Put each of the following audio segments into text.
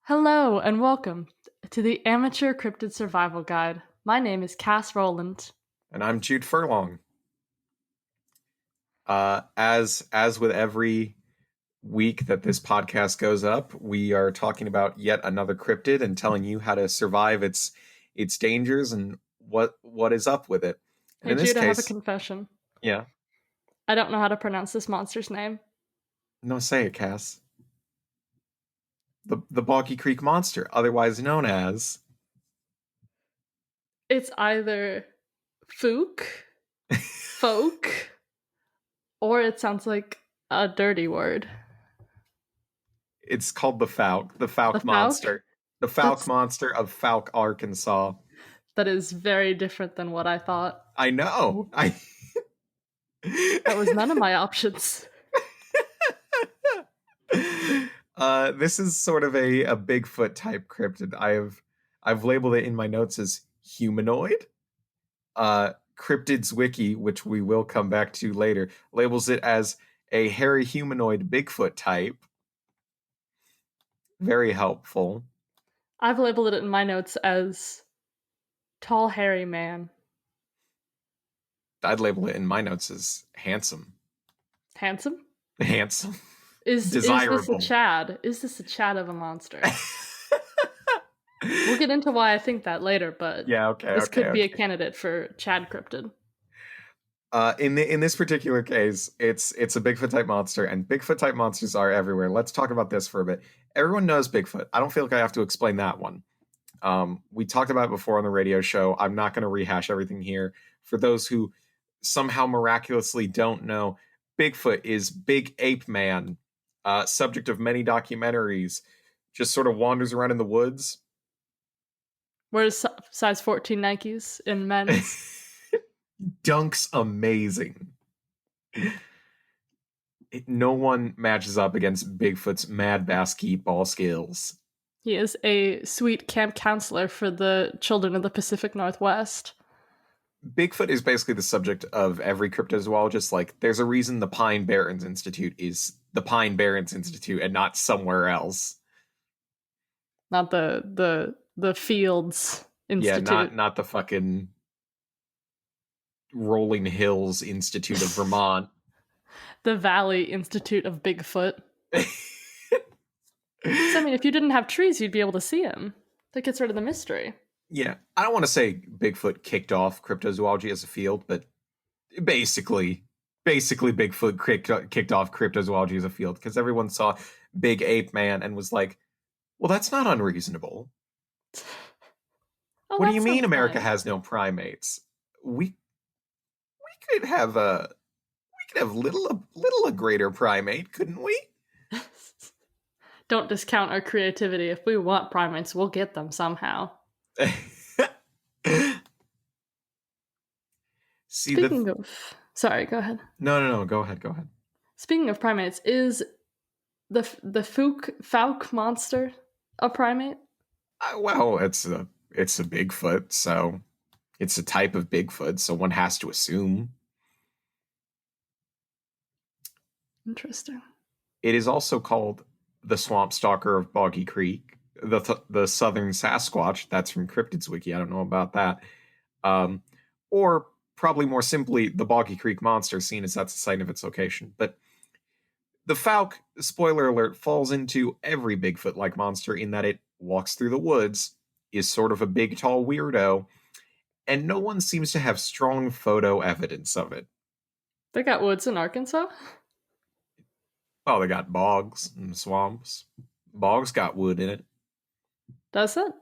Hello and welcome to the Amateur Cryptid Survival Guide. My name is Cass Rowland. And I'm Jude Furlong. As with every week that this podcast goes up, we are talking about yet another cryptid and telling you how to survive its dangers and what is up with it. And Hey in this Jude, I have a case, confession. yeah, I don't know how to pronounce this monster's name. no, say it, Cass. The Boggy Creek Monster, otherwise known as It's either Fouke, Folk, or it sounds like a dirty word. it's called the The Fouke Fouke? Monster, the Fouke That's Monster of Fouke, Arkansas. that is very different than what I thought. I know. That was none of my options. This is sort of a Bigfoot type cryptid. I've labeled it in my notes as humanoid. Cryptids Wiki, which we will come back to later, labels it as a hairy humanoid Bigfoot type. Very helpful. I've labeled it in my notes as tall, hairy man. I'd label it in my notes as handsome. Handsome? Handsome. Is this a Desirable. Chad? Is this a Chad of a monster? We'll get into why I think that later, but Yeah, okay. this could be a candidate for Chad cryptid. In this particular case, it's a Bigfoot type monster, and Bigfoot type monsters are everywhere. Let's talk about this for a bit. Everyone knows Bigfoot. I don't feel like I have to explain that one. We talked about it before on the radio show. I'm not going to rehash everything here. For those who somehow miraculously don't know, Bigfoot is Big Ape Man, subject of many documentaries. Just sort of wanders around in the woods. Where's size 14 Nikes in men's? Dunks amazing. No one matches up against Bigfoot's mad basketball skills. He is a sweet camp counselor for the children of the Pacific Northwest. Bigfoot is basically the subject of every cryptozoologist. Like, there's a reason the Pine Barrens Institute is the Pine Barrens Institute and not somewhere else. Not the Fields Yeah, Institute. not the fucking Rolling Hills Institute of Vermont. The Valley Institute of Bigfoot. So, I mean, if you didn't have trees, you'd be able to see him. That gets rid of the mystery. Yeah, I don't want to say Bigfoot kicked off cryptozoology as a field, but basically Bigfoot kicked off cryptozoology as a field because everyone saw Big Ape Man and was like, well, that's not unreasonable. Oh, What do that you mean sounds America nice. has no primates? We could have a greater primate, couldn't we? Don't discount our creativity. If we want primates, we'll get them somehow. See Speaking of, sorry, go ahead. no, go ahead. Speaking of primates, is the Fouke monster a primate? Well, it's a Bigfoot, so it's a type of Bigfoot, so one has to assume. Interesting. It is also called the Swamp Stalker of Boggy Creek, the Southern Sasquatch. That's from Cryptids Wiki. I don't know about that. Or probably more simply, the Boggy Creek Monster, seen as that's the site of its location. But the Fouke, spoiler alert, falls into every Bigfoot-like monster in that it walks through the woods, is sort of a big, tall weirdo, and no one seems to have strong photo evidence of it. They got woods in Arkansas? Well, they got bogs and swamps. Bogs got wood in it. Does it?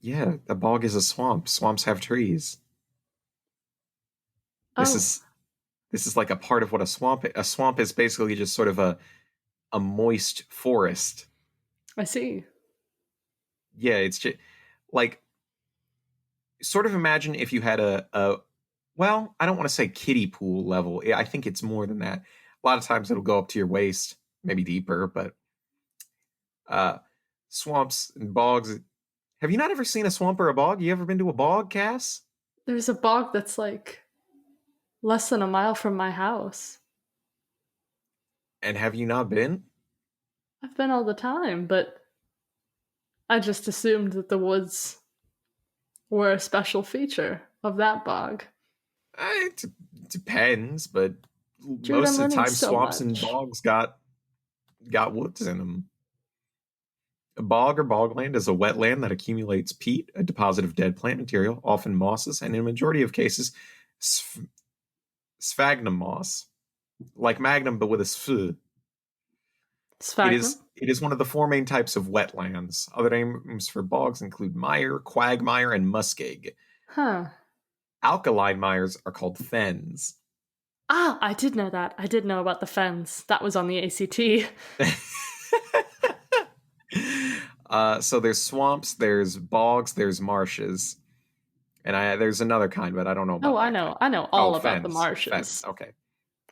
Yeah, a bog is a swamp. Swamps have trees. This Oh, is this is like a part of what a swamp is basically just sort of a moist forest. I see. Yeah, it's just like sort of imagine if you had a well, I don't want to say kiddie pool level. I think it's more than that. A lot of times it'll go up to your waist, maybe deeper, but swamps and bogs. Have you not ever seen a swamp or a bog? You ever been to a bog, Cass? There's a bog that's like less than a mile from my house. And have you not been? I've been all the time, but I just assumed that the woods were a special feature of that bog. It depends, but Jude, I'm most of the learning time, so swamps and much. bogs got woods in them. A bog or bogland is a wetland that accumulates peat, a deposit of dead plant material, often mosses, and in a majority of cases, sphagnum moss, like magnum but with a sf. Sphagnum? It is one of the four main types of wetlands. Other names for bogs include mire, quagmire, and muskeg. Huh. Alkaline mires are called fens. Ah, I did know that. I did know about the fens. That was on the ACT. So there's swamps, there's bogs, there's marshes, and there's another kind, but I don't know Oh, about I that know. kind. I know Oh, all about the fens, fens. marshes. Okay,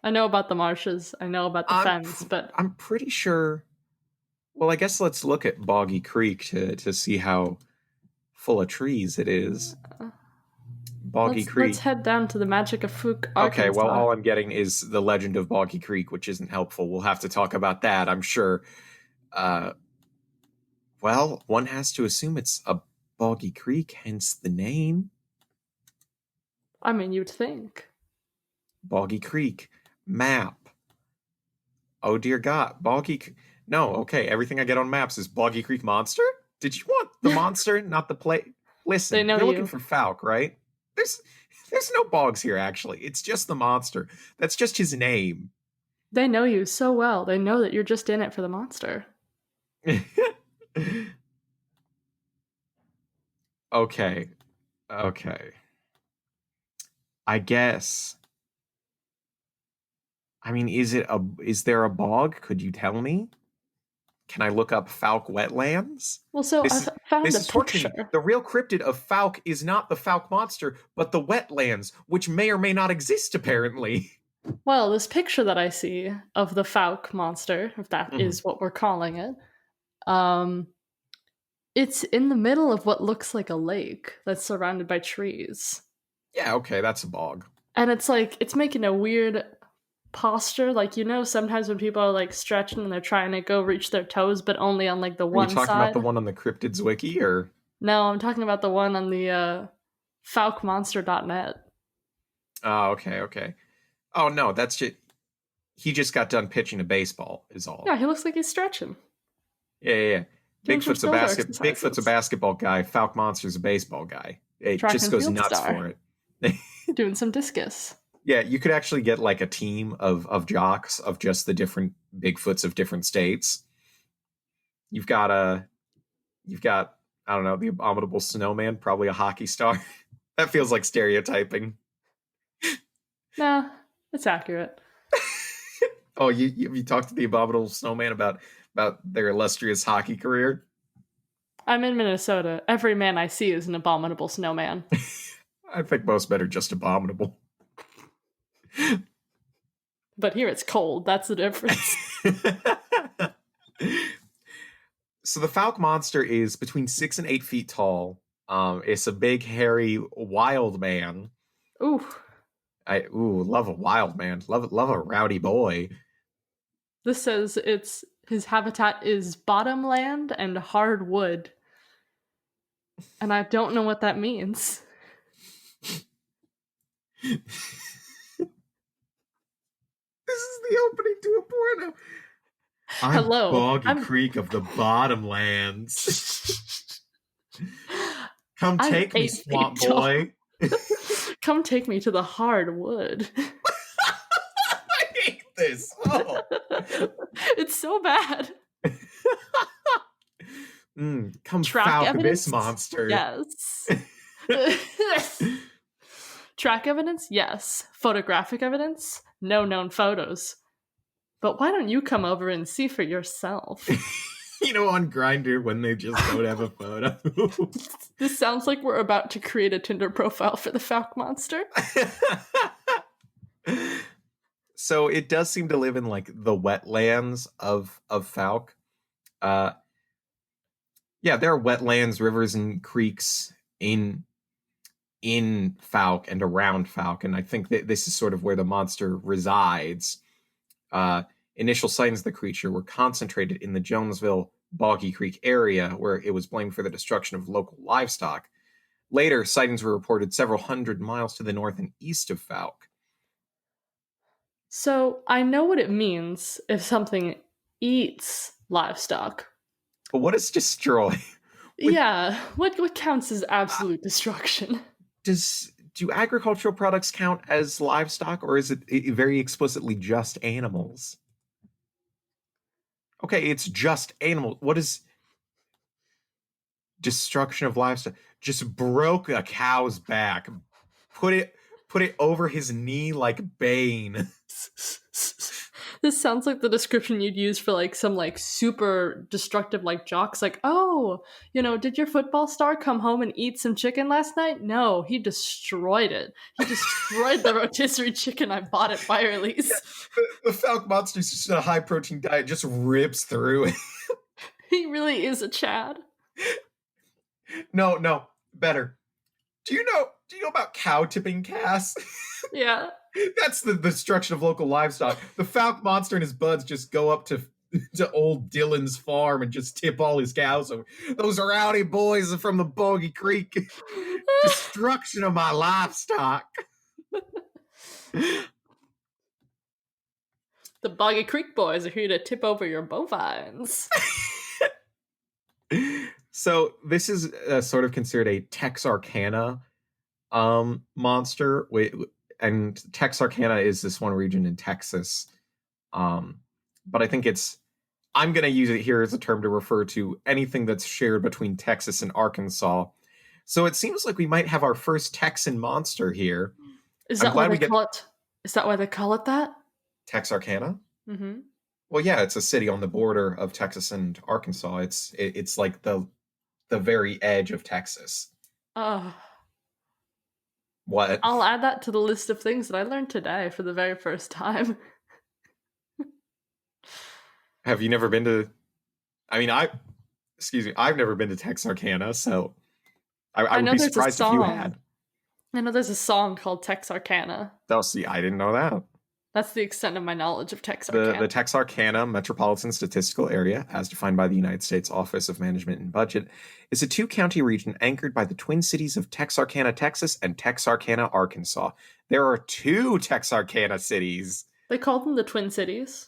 I know about the marshes. I know about the fens, but I'm pretty sure. Well, I guess let's look at Boggy Creek to see how full of trees it is. uh, Boggy let's Creek. head down to the magic of Fouke, Okay, well, Arkansas. all I'm getting is the legend of Boggy Creek, which isn't helpful. We'll have to talk about that, I'm sure. Uh, well, one has to assume it's a boggy creek, hence the name. I mean, you'd think. Boggy Creek. Map. Oh dear God. No, okay, everything I get on maps is Boggy Creek Monster? Did you want the monster, not the play? They Listen, know you're looking you. for Fouke, right? There's there's no bogs here, actually. It's just the monster. That's just his name. They know you so well. They know that you're just in it for the monster. Okay. Okay. I guess. I mean, is there a bog? Could you tell me? Can I look up Fouke wetlands? Well, so This I is found this a is torturing me. picture. The real cryptid of Fouke is not the Fouke monster, but the wetlands, which may or may not exist apparently. Well, this picture that I see of the Fouke monster, if that Mhm. is what we're calling it, um, it's in the middle of what looks like a lake that's surrounded by trees. Yeah, okay, that's a bog. And it's like, it's making a weird posture. Like, sometimes when people are like stretching and they're trying to go reach their toes, but only on like the Are you one talking about side. the one on the cryptids wiki or No, I'm talking about the one on the FoukeMonster.net. Oh, okay, okay. Oh no, that's just he just got done pitching a baseball is all. Yeah, he looks like he's stretching, Yeah, yeah, yeah. doing some shoulder Bigfoot's a exercises. basketball guy, Fouke Monster's a baseball guy. It Track just and goes field nuts star, for it. doing some discus. Yeah, you could actually get like a team of jocks of just the different Bigfoots of different states. You've got you've got I don't know, the abominable snowman, probably a hockey star. That feels like stereotyping. Nah, it's accurate. Oh, you talked to the abominable snowman about their illustrious hockey career? I'm in Minnesota. Every man I see is an abominable snowman. I think most men are just abominable. But here it's cold. That's the difference. So the Fouke monster is between 6 and 8 feet tall. It's a big, hairy, wild man. Ooh, Love a wild man. Love a rowdy boy. this says it's his habitat is bottomland and hardwood. And I don't know what that means. This is the opening to a porno. I'm Hello. Boggy Creek of the Bottomlands. Come I'm take me, 8 feet swamp tall. boy. Come take me to the hardwood. I hate this. Oh. It's so bad. Come Track Fouke this evidence? monster. Yes. Track evidence? Yes. Photographic evidence? No known photos. But why don't you come over and see for yourself? On Grindr when they just don't have a photo. This sounds like we're about to create a Tinder profile for the Fouke monster. So it does seem to live in like the wetlands of Fouke. Yeah, there are wetlands, rivers, and creeks in Fouke and around Fouke, and I think that this is sort of where the monster resides. Uh, Initial sightings of the creature were concentrated in the Jonesville Boggy Creek area, where it was blamed for the destruction of local livestock. Later, sightings were reported several hundred miles to the north and east of Fouke. So I know what it means if something eats livestock. But what is destroy? Yeah, what counts as absolute destruction? Do agricultural products count as livestock, or is it very explicitly just animals? Okay, it's just animals. What is destruction of livestock? Just broke a cow's back, put it over his knee like Bane. This sounds like the description you'd use for like some like super destructive like jocks, like, oh, did your football star come home and eat some chicken last night? No, he destroyed it. He destroyed the rotisserie chicken I bought at fire release. Yeah, the Fouke Monster is just a high protein diet, just rips through it. He really is a Chad. No, better. Do you know about cow tipping, Cass? Yeah. That's the destruction of local livestock. The Fouke Monster and his buds just go up to old Dylan's farm and just tip all his cows over. Those rowdy boys are from the Boggy Creek. Destruction of my livestock. The Boggy Creek boys are here to tip over your bovines. So this is sort of considered a Texarkana monster. And Texarkana is this one region in Texas. But I think I'm going to use it here as a term to refer to anything that's shared between Texas and Arkansas. So it seems like we might have our first Texan monster here. Is that why they call it? Is that why they call it that? Texarkana? Mm-hmm. Well, yeah, it's a city on the border of Texas and Arkansas. It's like the very edge of Texas. What? I'll add that to the list of things that I learned today for the very first time. Have you never been to... I mean, I've never been to Texarkana, so I would be surprised if you had. I know there's a song called Texarkana. Oh, see, I didn't know that. That's the extent of my knowledge of Texarkana. The Texarkana Metropolitan Statistical Area, as defined by the United States Office of Management and Budget, is a two-county region anchored by the twin cities of Texarkana, Texas, and Texarkana, Arkansas. There are 2 Texarkana cities. They call them the Twin Cities.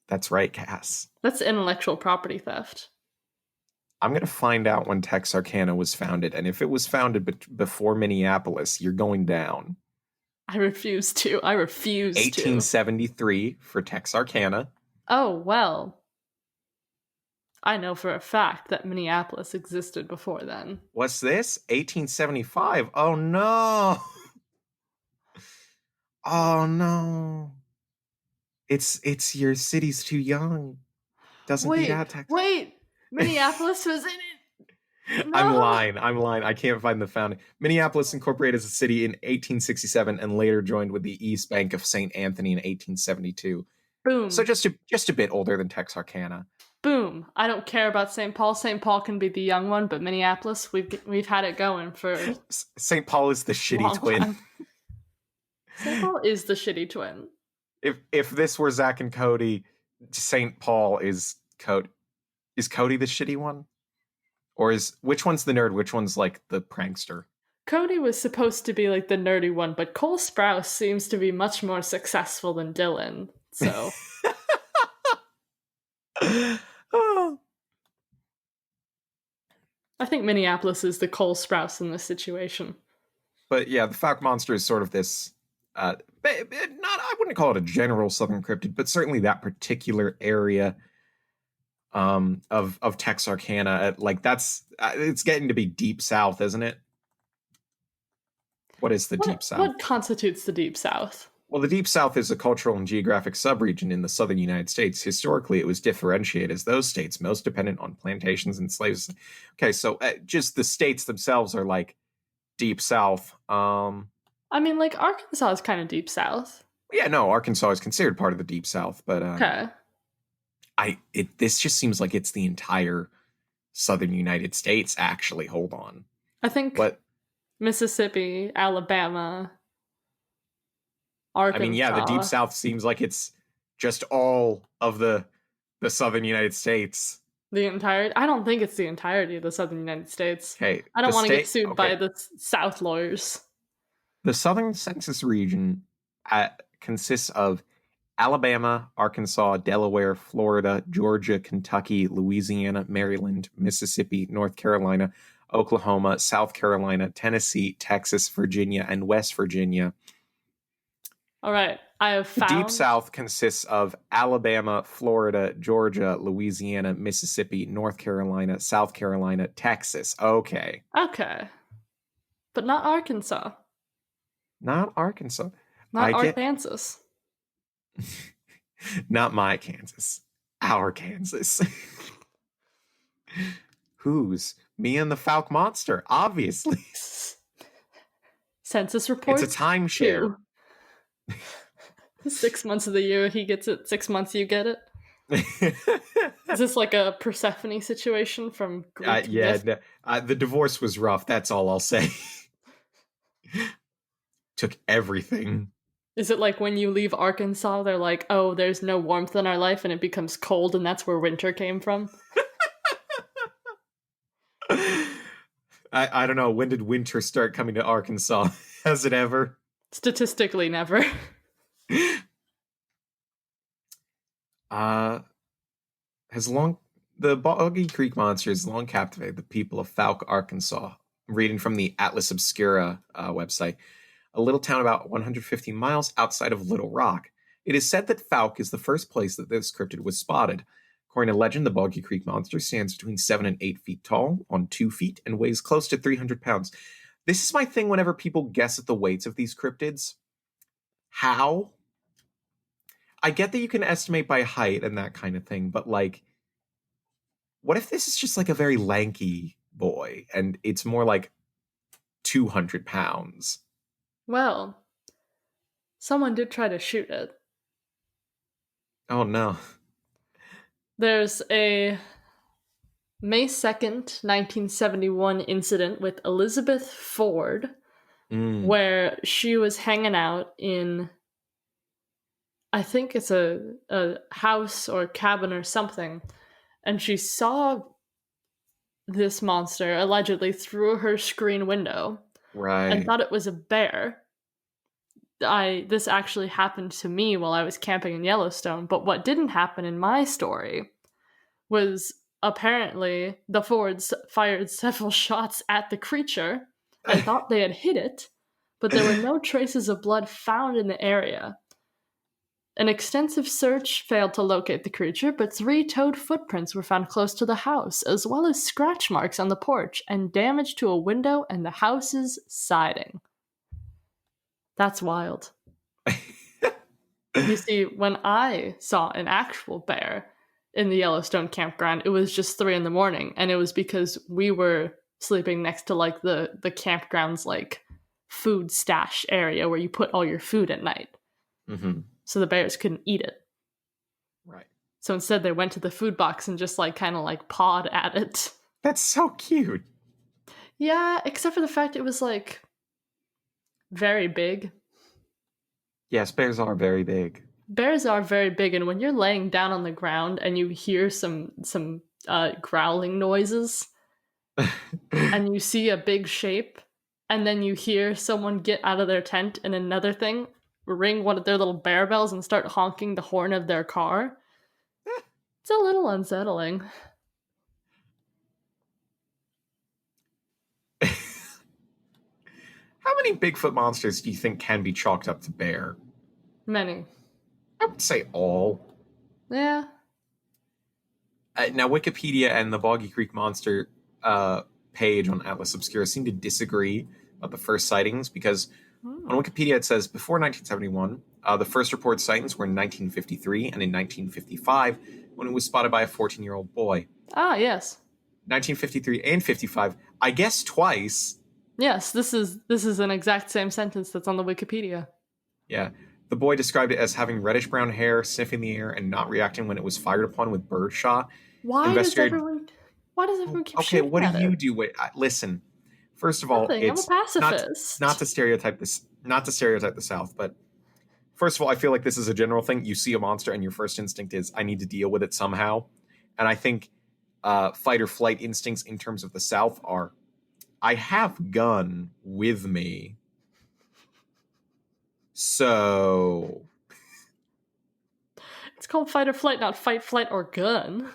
That's right, Cass. That's intellectual property theft. I'm going to find out when Texarkana was founded, and if it was founded before Minneapolis, you're going down. I refuse to. 1873 for Texarkana. Oh, well. I know for a fact that Minneapolis existed before then. What's this? 1875. Oh, no. Oh, no. It's your city's too young. Doesn't beat out Texas. Wait. Minneapolis was in it. No. I'm lying. I can't find the founding. Minneapolis incorporated as a city in 1867 and later joined with the East Bank of St. Anthony in 1872. Boom. So just a bit older than Texarkana. Boom. I don't care about St. Paul. St. Paul can be the young one, but Minneapolis, we've had it going for... St. Paul is the shitty twin. St. Paul is the shitty twin. If this were Zach and Cody, St. Paul is Cody. Is Cody the shitty one? Or which one's the nerd? Which one's like the prankster? Cody was supposed to be like the nerdy one, but Cole Sprouse seems to be much more successful than Dylan. So oh. I think Minneapolis is the Cole Sprouse in this situation. But yeah, the Fouke Monster is sort of this I wouldn't call it a general southern cryptid, but certainly that particular area of Texarkana, like it's getting to be deep south, isn't it? What is the deep south? What constitutes the deep south? Well, the deep south is a cultural and geographic subregion in the southern United States. Historically, it was differentiated as those states most dependent on plantations and slaves. Okay, so just the states themselves are like deep south. I mean, like Arkansas is kind of deep south. Yeah, no, Arkansas is considered part of the deep south, but okay. This just seems like it's the entire southern United States. Actually, hold on. I think Mississippi, Alabama, Arkansas. I mean, yeah, the deep south seems like it's just all of the southern United States. The entire? I don't think it's the entirety of the southern United States. Okay, I the don't want to get state. sued by Okay, the South lawyers. the southern census region consists of Alabama, Arkansas, Delaware, Florida, Georgia, Kentucky, Louisiana, Maryland, Mississippi, North Carolina, Oklahoma, South Carolina, Tennessee, Texas, Virginia, and West Virginia. All right, I have The found. Deep South consists of Alabama, Florida, Georgia, Louisiana, Mississippi, North Carolina, South Carolina, Texas. Okay. Okay. But not Arkansas. Not Arkansas. Not Arkansas. Not my Kansas. Our Kansas. Whose? Me and the Fouke Monster, obviously. Census report. It's a timeshare. 6 months of the year he gets it, 6 months you get it. Is this like a Persephone situation from Greek myth? The divorce was rough, that's all I'll say. Took everything. Is it like when you leave Arkansas, they're like, oh, there's no warmth in our life and it becomes cold and that's where winter came from? I don't know, when did winter start coming to Arkansas? Has it ever? Statistically, never. The Boggy Creek Monster has long captivated the people of Fouke, Arkansas. I'm reading from the Atlas Obscura website, a little town about 150 miles outside of Little Rock. It is said that Fouke is the first place that this cryptid was spotted. According to legend, the Boggy Creek Monster stands between 7 and 8 feet tall, on 2 feet, and weighs close to 300 pounds. This is my thing whenever people guess at the weights of these cryptids. How? I get that you can estimate by height and that kind of thing, but like, what if this is just like a very lanky boy and it's more like 200 pounds? Well, someone did try to shoot it. Oh no. There's a May 2nd, 1971 incident with Elizabeth Ford where she was hanging out in, I think it's a house or cabin or something, and she saw this monster allegedly through her screen window. Right. And thought it was a bear. This actually happened to me while I was camping in Yellowstone, but what didn't happen in my story was apparently the Fords fired several shots at the creature and thought they had hit it, but there were no traces of blood found in the area. An extensive search failed to locate the creature, but 3 toed footprints were found close to the house, as well as scratch marks on the porch and damage to a window and the house's siding. That's wild. You see, when I saw an actual bear in the Yellowstone campground, it was just 3 a.m, and it was because we were sleeping next to like the campground's like food stash area where you put all your food at night. Mm-hmm. So the bears couldn't eat it. Right. So instead they went to the food box and just like kind of like pawed at it. That's so cute. Yeah, except for the fact it was like very big. Yes, bears are very big. Bears are very big, and when you're laying down on the ground and you hear some growling noises and you see a big shape and then you hear someone get out of their tent and another thing ring one of their little bear bells and start honking the horn of their car, it's a little unsettling. How many Bigfoot monsters do you think can be chalked up to bear? Many. I would say all. Yeah. Now, Wikipedia and the Boggy Creek Monster page on Atlas Obscura seem to disagree about the first sightings because on Wikipedia it says before 1971, the first reported sightings were in 1953 and in 1955 when it was spotted by a 14-year-old boy. Ah, yes. 1953 and 55, I guess twice. Yes, this is an exact same sentence that's on the Wikipedia. Yeah. The boy described it as having reddish-brown hair, sniffing the air, and not reacting when it was fired upon with birdshot. Why does everyone keep shooting Okay, what at do you it? do? Wait, listen. First of all, Nothing. it's I'm a pacifist. not to stereotype the South, but first of all, I feel like this is a general thing. You see a monster and your first instinct is, I need to deal with it somehow. And I think fight or flight instincts in terms of the South are, I have gun with me. So It's called fight or flight, not fight, flight, or gun.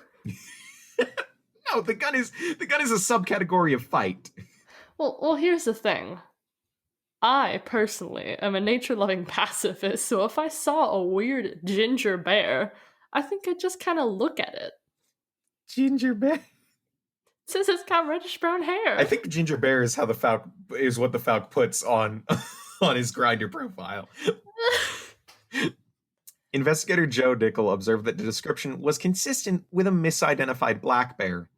no, the gun is a subcategory of fight. Well, here's the thing. I, personally, am a nature-loving pacifist, so if I saw a weird ginger bear, I think I'd just kind of look at it. Ginger bear? It says it's got reddish brown hair. I think ginger bear is how what the Fouke puts on on his Grindr profile. Investigator Joe Dickel observed that the description was consistent with a misidentified black bear.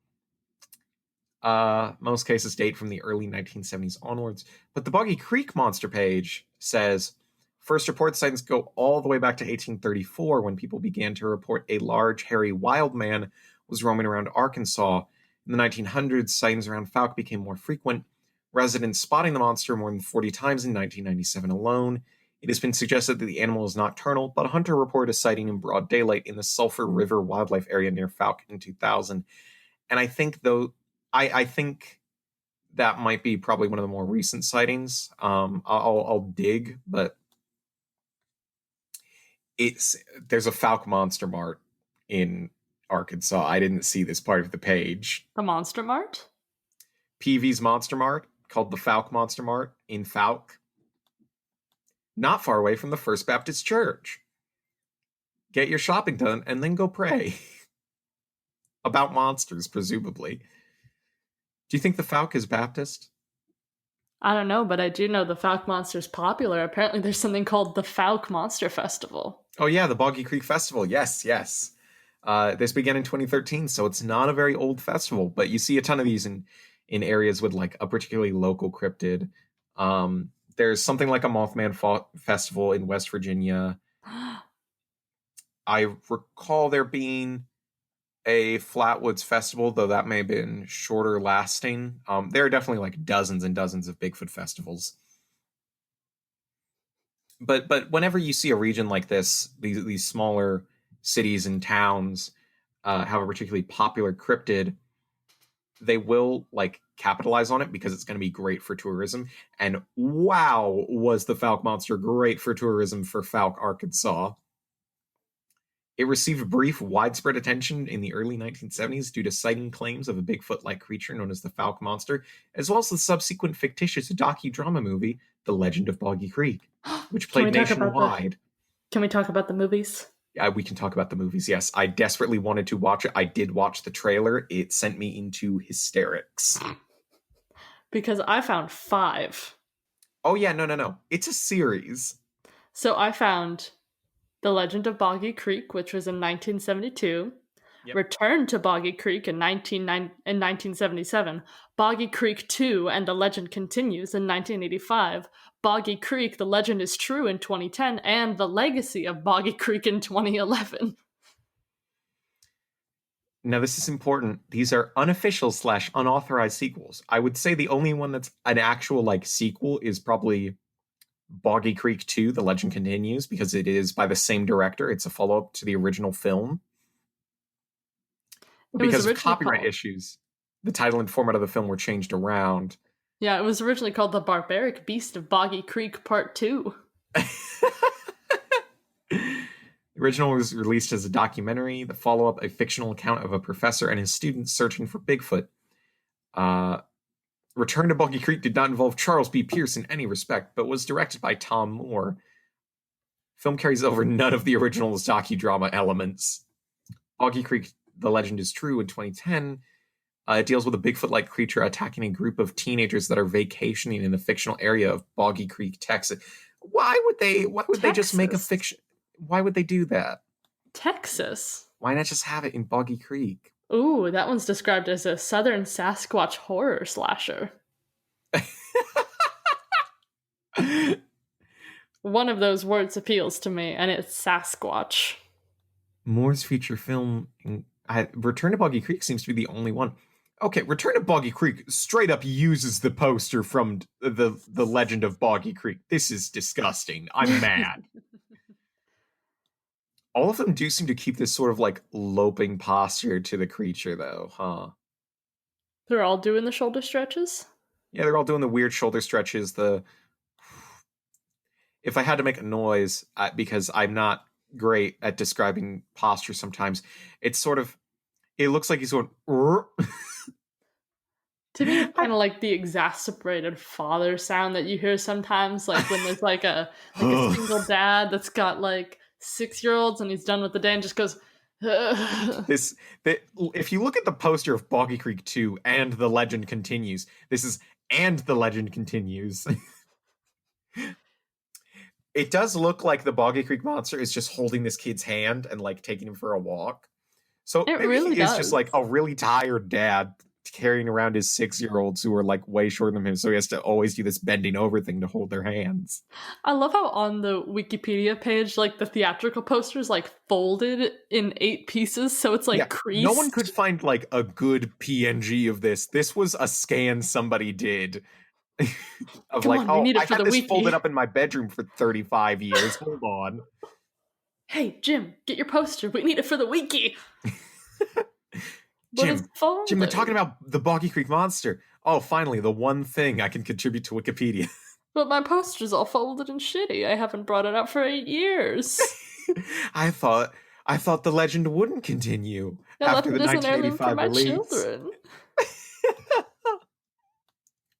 Most cases date from the early 1970s onwards, but the Boggy Creek Monster page says first report sightings go all the way back to 1834 when people began to report a large, hairy wild man was roaming around Arkansas. In the 1900s, sightings around Fouke became more frequent, residents spotting the monster more than 40 times in 1997 alone. It has been suggested that the animal is nocturnal, but a hunter reported a sighting in broad daylight in the Sulphur River Wildlife Area near Fouke in 2000. And I think, I think that might be probably one of the more recent sightings. I'll dig, but there's a Fouke Monster Mart in Arkansas. I didn't see this part of the page. The Monster Mart? PV's Monster Mart, called the Fouke Monster Mart in Fouke. Not far away from the First Baptist Church. Get your shopping done and then go pray. About monsters, presumably. Do you think the Fouke is Baptist? I don't know, but I do know the Fouke Monster's popular. Apparently there's something called the Fouke Monster Festival. Oh yeah, the Boggy Creek Festival. Yes. This began in 2013, so it's not a very old festival, but you see a ton of these in areas with like a particularly local cryptid. There's something like a Mothman Festival in West Virginia. I recall there being a Flatwoods Festival, though that may have been shorter lasting. There are definitely like dozens and dozens of Bigfoot festivals. But whenever you see a region like this, these smaller cities and towns have a particularly popular cryptid, they will like capitalize on it because it's going to be great for tourism. And wow, was the Fouke Monster great for tourism for Fouke, Arkansas. It received brief, widespread attention in the early 1970s due to sighting claims of a Bigfoot-like creature known as the Fouke Monster, as well as the subsequent fictitious docudrama movie, The Legend of Boggy Creek, which played nationwide. Can we talk about the movies? Yeah, we can talk about the movies, yes. I desperately wanted to watch it. I did watch the trailer. It sent me into hysterics. Because I found 5. Oh yeah, no. It's a series. So I found The Legend of Boggy Creek, which was in 1972. Yep. Return to Boggy Creek in 1977. Boggy Creek 2 and the Legend Continues in 1985. Boggy Creek, The Legend is True in 2010. And The Legacy of Boggy Creek in 2011. Now, this is important. These are unofficial / unauthorized sequels. I would say the only one that's an actual like sequel is probably Boggy Creek 2, The Legend Continues, because it is by the same director. It's a follow-up to the original film. Because of copyright issues, the title and format of the film were changed around. Yeah, it was originally called The Barbaric Beast of Boggy Creek Part 2. The original was released as a documentary. The follow-up, a fictional account of a professor and his students searching for Bigfoot. Return to Boggy Creek did not involve Charles B. Pierce in any respect, but was directed by Tom Moore. Film carries over none of the original's docudrama elements. Boggy Creek, The Legend is True in 2010. It deals with a Bigfoot-like creature attacking a group of teenagers that are vacationing in the fictional area of Boggy Creek, Texas. Why would they just make a fiction? Why would they do that? Texas? Why not just have it in Boggy Creek? Ooh, that one's described as a Southern Sasquatch horror slasher. One of those words appeals to me, and it's Sasquatch. Moore's feature film, Return to Boggy Creek seems to be the only one. Okay, Return to Boggy Creek straight up uses the poster from the Legend of Boggy Creek. This is disgusting. I'm mad. All of them do seem to keep this sort of like loping posture to the creature, though, huh? They're all doing the shoulder stretches. Yeah, they're all doing the weird shoulder stretches. The if I had to make a noise, because I'm not great at describing posture sometimes, it's sort of it looks like he's going. To me, it's kind of like the exasperated father sound that you hear sometimes, like when there's like a single dad that's got like 6-year-olds and he's done with the day and just goes. this that if you look at the poster of Boggy Creek 2 and the legend continues, this is and the legend continues. It does look like the Boggy Creek Monster is just holding this kid's hand and like taking him for a walk. So It maybe really he is just does. like a really tired dad carrying around his 6-year-olds who are like way shorter than him, so he has to always do this bending over thing to hold their hands. I love how on the Wikipedia page, like the theatrical poster is like folded in 8 pieces, so it's Yeah, like no one could creased. find like a good PNG of this. This was a scan somebody did of Come like, on, we oh, need it I've for had the this folded wiki. up in my bedroom for 35 years. Hold on. Hey, Jim, get your poster. We need it for the wiki. But it's Jim, they're folded. talking about the Boggy Creek Monster. Oh, finally, the one thing I can contribute to Wikipedia. But my poster's all folded and shitty. I haven't brought it up for 8 years. I thought I thought the legend wouldn't continue I left after the it as an heirloom for 1985 my release. children.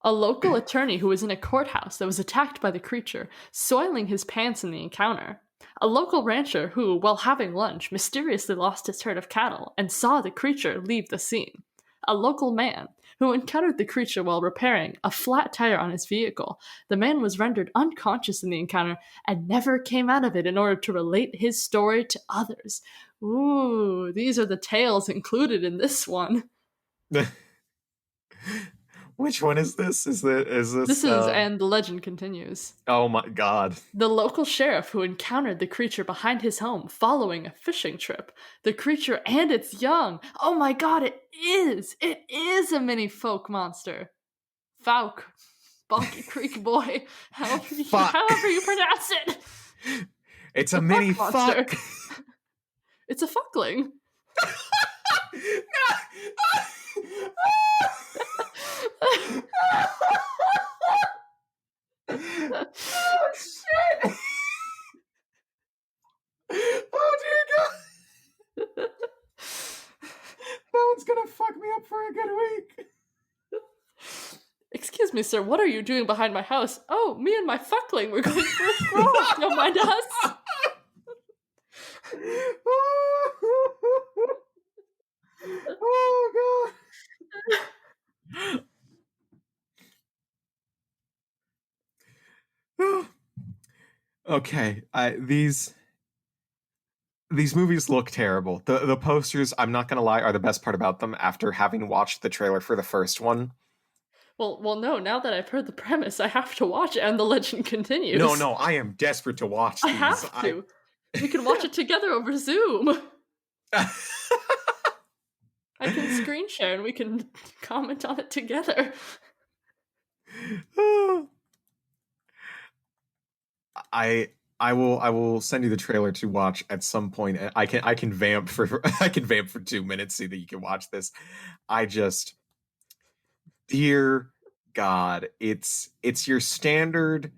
A local attorney who was in a courthouse that was attacked by the creature, soiling his pants in the encounter. A local rancher who, while having lunch, mysteriously lost his herd of cattle and saw the creature leave the scene. A local man who encountered the creature while repairing a flat tire on his vehicle. The man was rendered unconscious in the encounter and never came out of it in order to relate his story to others. Ooh, these are the tales included in this one. Which one is this? Is This this is, and the legend continues. oh my god. The local sheriff who encountered the creature behind his home following a fishing trip. The creature and its young. Oh my god, it is! It is a mini folk monster. Fouke. Boggy Creek boy. Fuck. However you pronounce it. It's a The mini fuck monster. fuck. It's a fuckling. Oh shit! Oh dear god! That one's gonna fuck me up for a good week. Excuse me, sir, what are you doing behind my house? Oh, me and my fuckling, we're going for a stroll. Don't mind us. Oh god. Okay, these movies look terrible. The posters, I'm not gonna lie, are the best part about them after having watched the trailer for the first one. Well, no. Now that I've heard the premise, I have to watch it, and the legend No, continues. no, I am desperate to watch I these. have to. We can watch it together over Zoom. I can screen share, and we can comment on it together. I will send you the trailer to watch at some point. I can vamp for I can vamp for 2 minutes so that you can watch this. I just dear God, it's your standard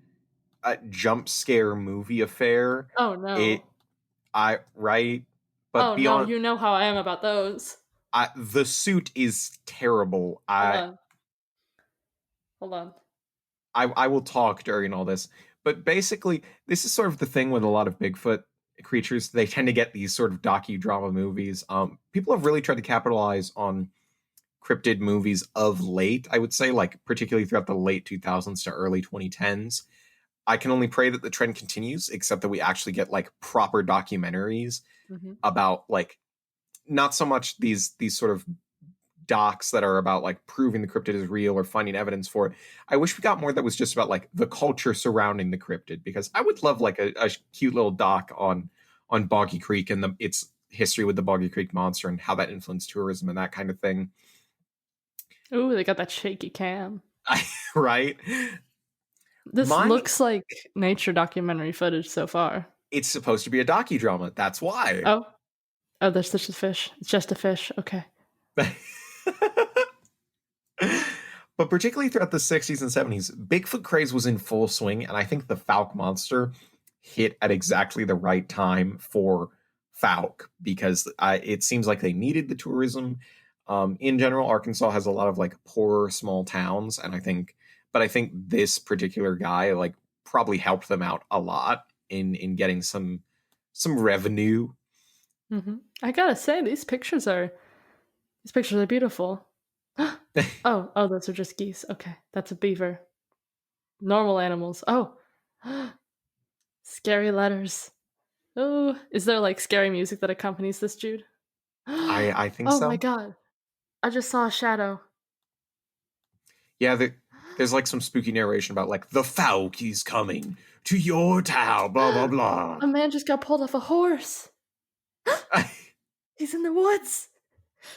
jump scare movie affair. Oh It no. I right, but Oh no. beyond You know how I am about those. the suit is terrible. Hold I on. Hold on. I will talk during all this. But basically, this is sort of the thing with a lot of Bigfoot creatures. They tend to get these sort of docudrama movies. People have really tried to capitalize on cryptid movies of late, I would say, like particularly throughout the late 2000s to early 2010s. I can only pray that the trend continues, except that we actually get like proper documentaries Hmm. about like not so much these sort of docs that are about like proving the cryptid is real or finding evidence for it. I wish we got more that was just about like the culture surrounding the cryptid, because I would love like a cute little doc on Boggy Creek and its history with the Boggy Creek Monster and how that influenced tourism and that kind of thing. Ooh, they got that shaky cam. Right? This My looks like nature documentary footage so far. It's supposed to be a docudrama. That's why. Oh, oh, there's just a fish. It's just a fish. Okay. But particularly throughout the 60s and 70s, Bigfoot craze was in full swing, and I think the Fouke Monster hit at exactly the right time for Fouke because it seems like they needed the tourism. In general, Arkansas has a lot of like poor small towns, and I think this particular guy like probably helped them out a lot in getting some revenue. I gotta say, these pictures are beautiful. Oh, those are just geese. Okay, that's a beaver. Normal animals. Oh, scary letters. Oh, is there like scary music that accompanies this, Jude? I think Oh my so. god, I just saw a shadow. Yeah, there's like some spooky narration about like the Fouke is coming to your town, blah blah blah. A man just got pulled off a horse. He's in the woods.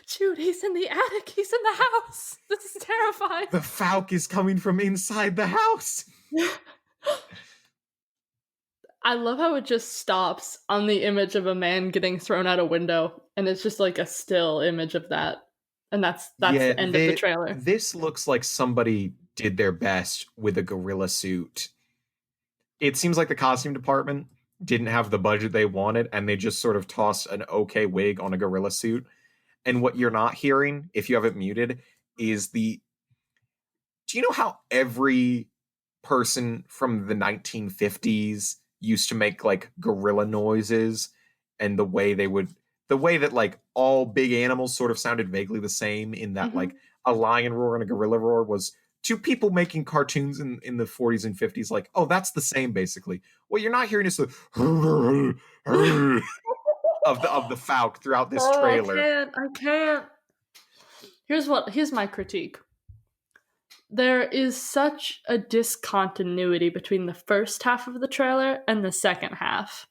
Jude, he's in the attic. He's in the house. This is terrifying. The Fouke is coming from inside the house. I love how it just stops on the image of a man getting thrown out a window, and it's just like a still image of that, and that's Yeah, the end of the trailer. this looks like somebody did their best with a gorilla suit. It seems like the costume department didn't have the budget they wanted, and they just sort of tossed an okay wig on a gorilla suit. And what you're not hearing, if you have it muted, is the. Do you know how every person from the 1950s used to make like gorilla noises, and the way that like all big animals sort of sounded vaguely the same, in that Mm-hmm. like a lion roar and a gorilla roar was two people making cartoons in the 40s and 50s, like, oh, that's the same basically. What you're not hearing is the of the Fouke throughout this Oh, trailer. I can't. Here's my critique. There is such a discontinuity between the first half of the trailer and the second half.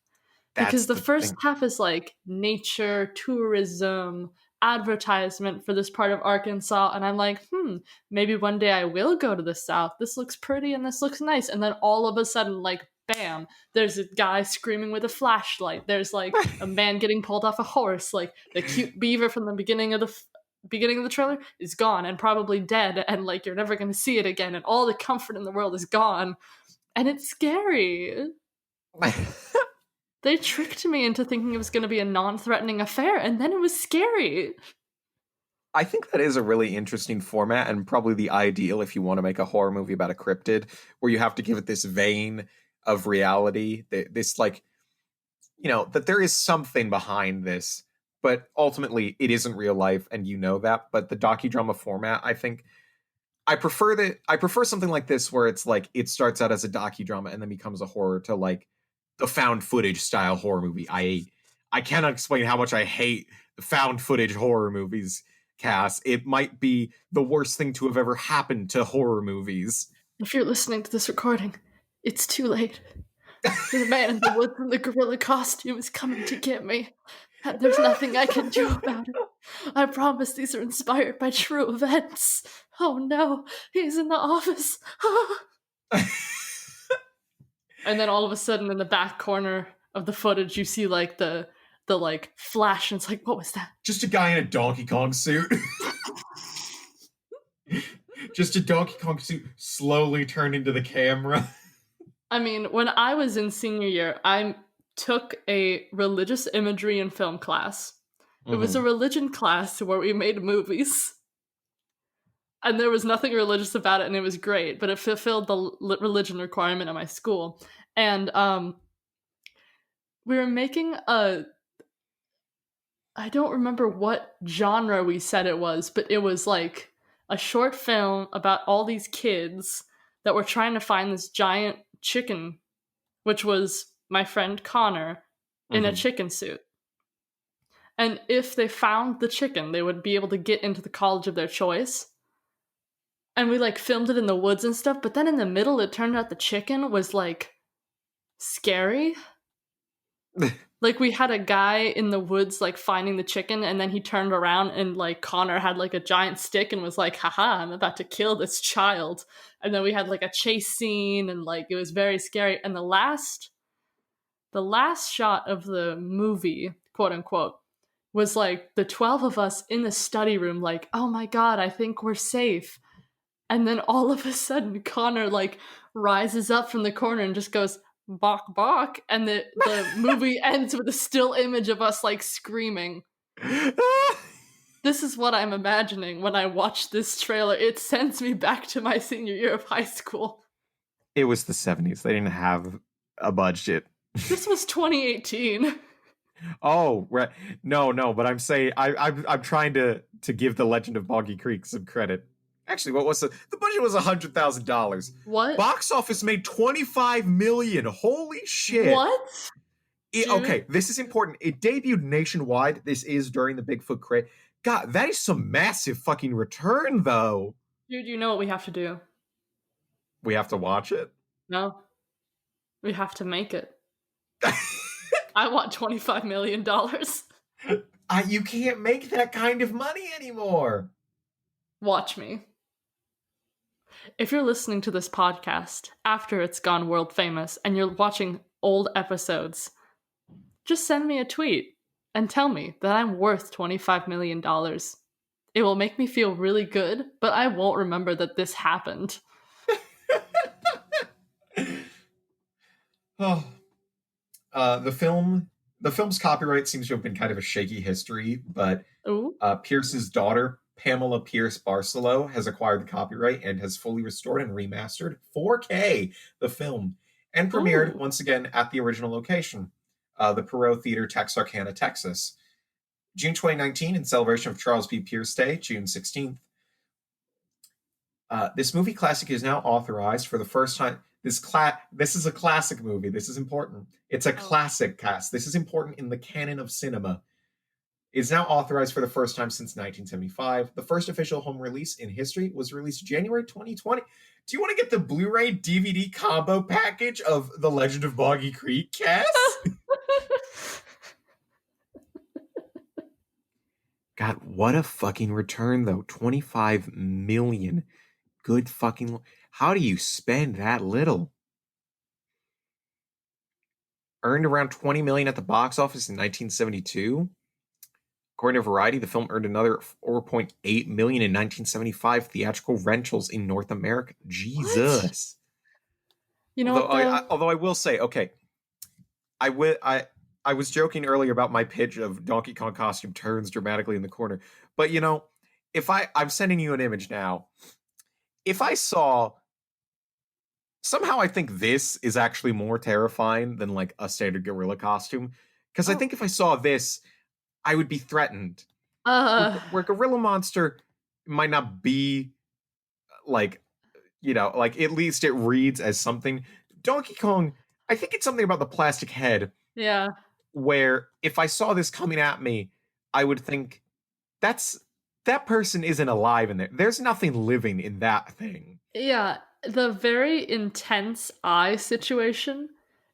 That's Because the the first thing. half is like nature, tourism, advertisement for this part of Arkansas, and I'm like, maybe one day I will go to the South. This looks pretty and this looks nice. And then all of a sudden, like, bam, there's a guy screaming with a flashlight. There's like a man getting pulled off a horse. Like the cute beaver from the beginning of the trailer is gone and probably dead, and like you're never gonna see it again, and all the comfort in the world is gone. And it's scary. They tricked me into thinking it was going to be a non-threatening affair, and then it was scary. I think that is a really interesting format, and probably the ideal if you want to make a horror movie about a cryptid, where you have to give it this vein of reality, this like, that there is something behind this, but ultimately it isn't real life, and you know that. But the docudrama format, I think, I prefer something like this where it's like it starts out as a docudrama and then becomes a horror, to like the found footage style horror movie. I cannot explain how much I hate the found footage horror movies, Cass. It might be the worst thing to have ever happened to horror movies. If you're listening to this recording, it's too late. The man in the woods in the gorilla costume is coming to get me, and there's nothing I can do about it. I promise these are inspired by true events. Oh no, he's in the office. And then all of a sudden, in the back corner of the footage, you see like the like flash, and it's like, what was that? Just a guy in a Donkey Kong suit. Just a Donkey Kong suit slowly turned into the camera. I mean, when I was in senior year, I took a religious imagery and film class. It was a religion class where we made movies. And there was nothing religious about it, and it was great, but it fulfilled the religion requirement at my school. And we were making I don't remember what genre we said it was, but it was like a short film about all these kids that were trying to find this giant chicken, which was my friend Connor in a chicken suit. And if they found the chicken, they would be able to get into the college of their choice. And we like filmed it in the woods and stuff, but then in the middle it turned out the chicken was like scary. Like we had a guy in the woods like finding the chicken, and then he turned around and like Connor had like a giant stick and was like, haha, I'm about to kill this child. And then we had like a chase scene, and like it was very scary. And the last The last shot of the movie, quote unquote, was like the 12 of us in the study room, like, oh my god, I think we're safe. And then all of a sudden, Connor like rises up from the corner and just goes, "Bok bok," and the movie ends with a still image of us like screaming. This is what I'm imagining when I watch this trailer. It sends me back to my senior year of high school. It was the 70s. They didn't have a budget. This was 2018. Oh, right. No, but I'm saying I'm trying to give the Legend of Boggy Creek some credit. Actually, what was the budget was $100,000. What? Box office made $25 million. Holy shit! What? Okay, this is important. It debuted nationwide. This is during the Bigfoot craze. God, that is some massive fucking return, though. Dude, you know what we have to do? We have to watch it. No, we have to make it. I want $25 million. You can't make that kind of money anymore. Watch me. If you're listening to this podcast after it's gone world famous and you're watching old episodes, just send me a tweet and tell me that I'm worth $25 million. It will make me feel really good, but I won't remember that this happened. Oh. The film's copyright seems to have been kind of a shaky history, but Pierce's daughter, Pamela Pierce Barcelo, has acquired the copyright and has fully restored and remastered 4K the film and premiered once again at the original location, the Perot Theater, Texarkana, Texas. June 2019, in celebration of Charles B. Pierce Day, June 16th. This movie classic is now authorized for the first time. This is a classic movie. This is important. It's a classic cast. This is important in the canon of cinema. It's now authorized for the first time since 1975. The first official home release in history was released January 2020. Do you want to get the Blu-ray DVD combo package of The Legend of Boggy Creek, Cass? God, what a fucking return, though. 25 million. Good fucking... How do you spend that little? Earned around 20 million at the box office in 1972. According to Variety, the film earned another 4.8 million in 1975 theatrical rentals in North America. Jesus. What? You know, although I will say, okay, I was joking earlier about my pitch of Donkey Kong costume turns dramatically in the corner, but you know, I'm sending you an image now. If I saw, somehow I think this is actually more terrifying than like a standard gorilla costume, because I think if I saw this, I would be threatened. Where Gorilla Monster might not be like, you know, like at least it reads as something. Donkey Kong, I think it's something about the plastic head. Yeah. Where if I saw this coming at me, I would think that person isn't alive in there. There's nothing living in that thing. Yeah, the very intense eye situation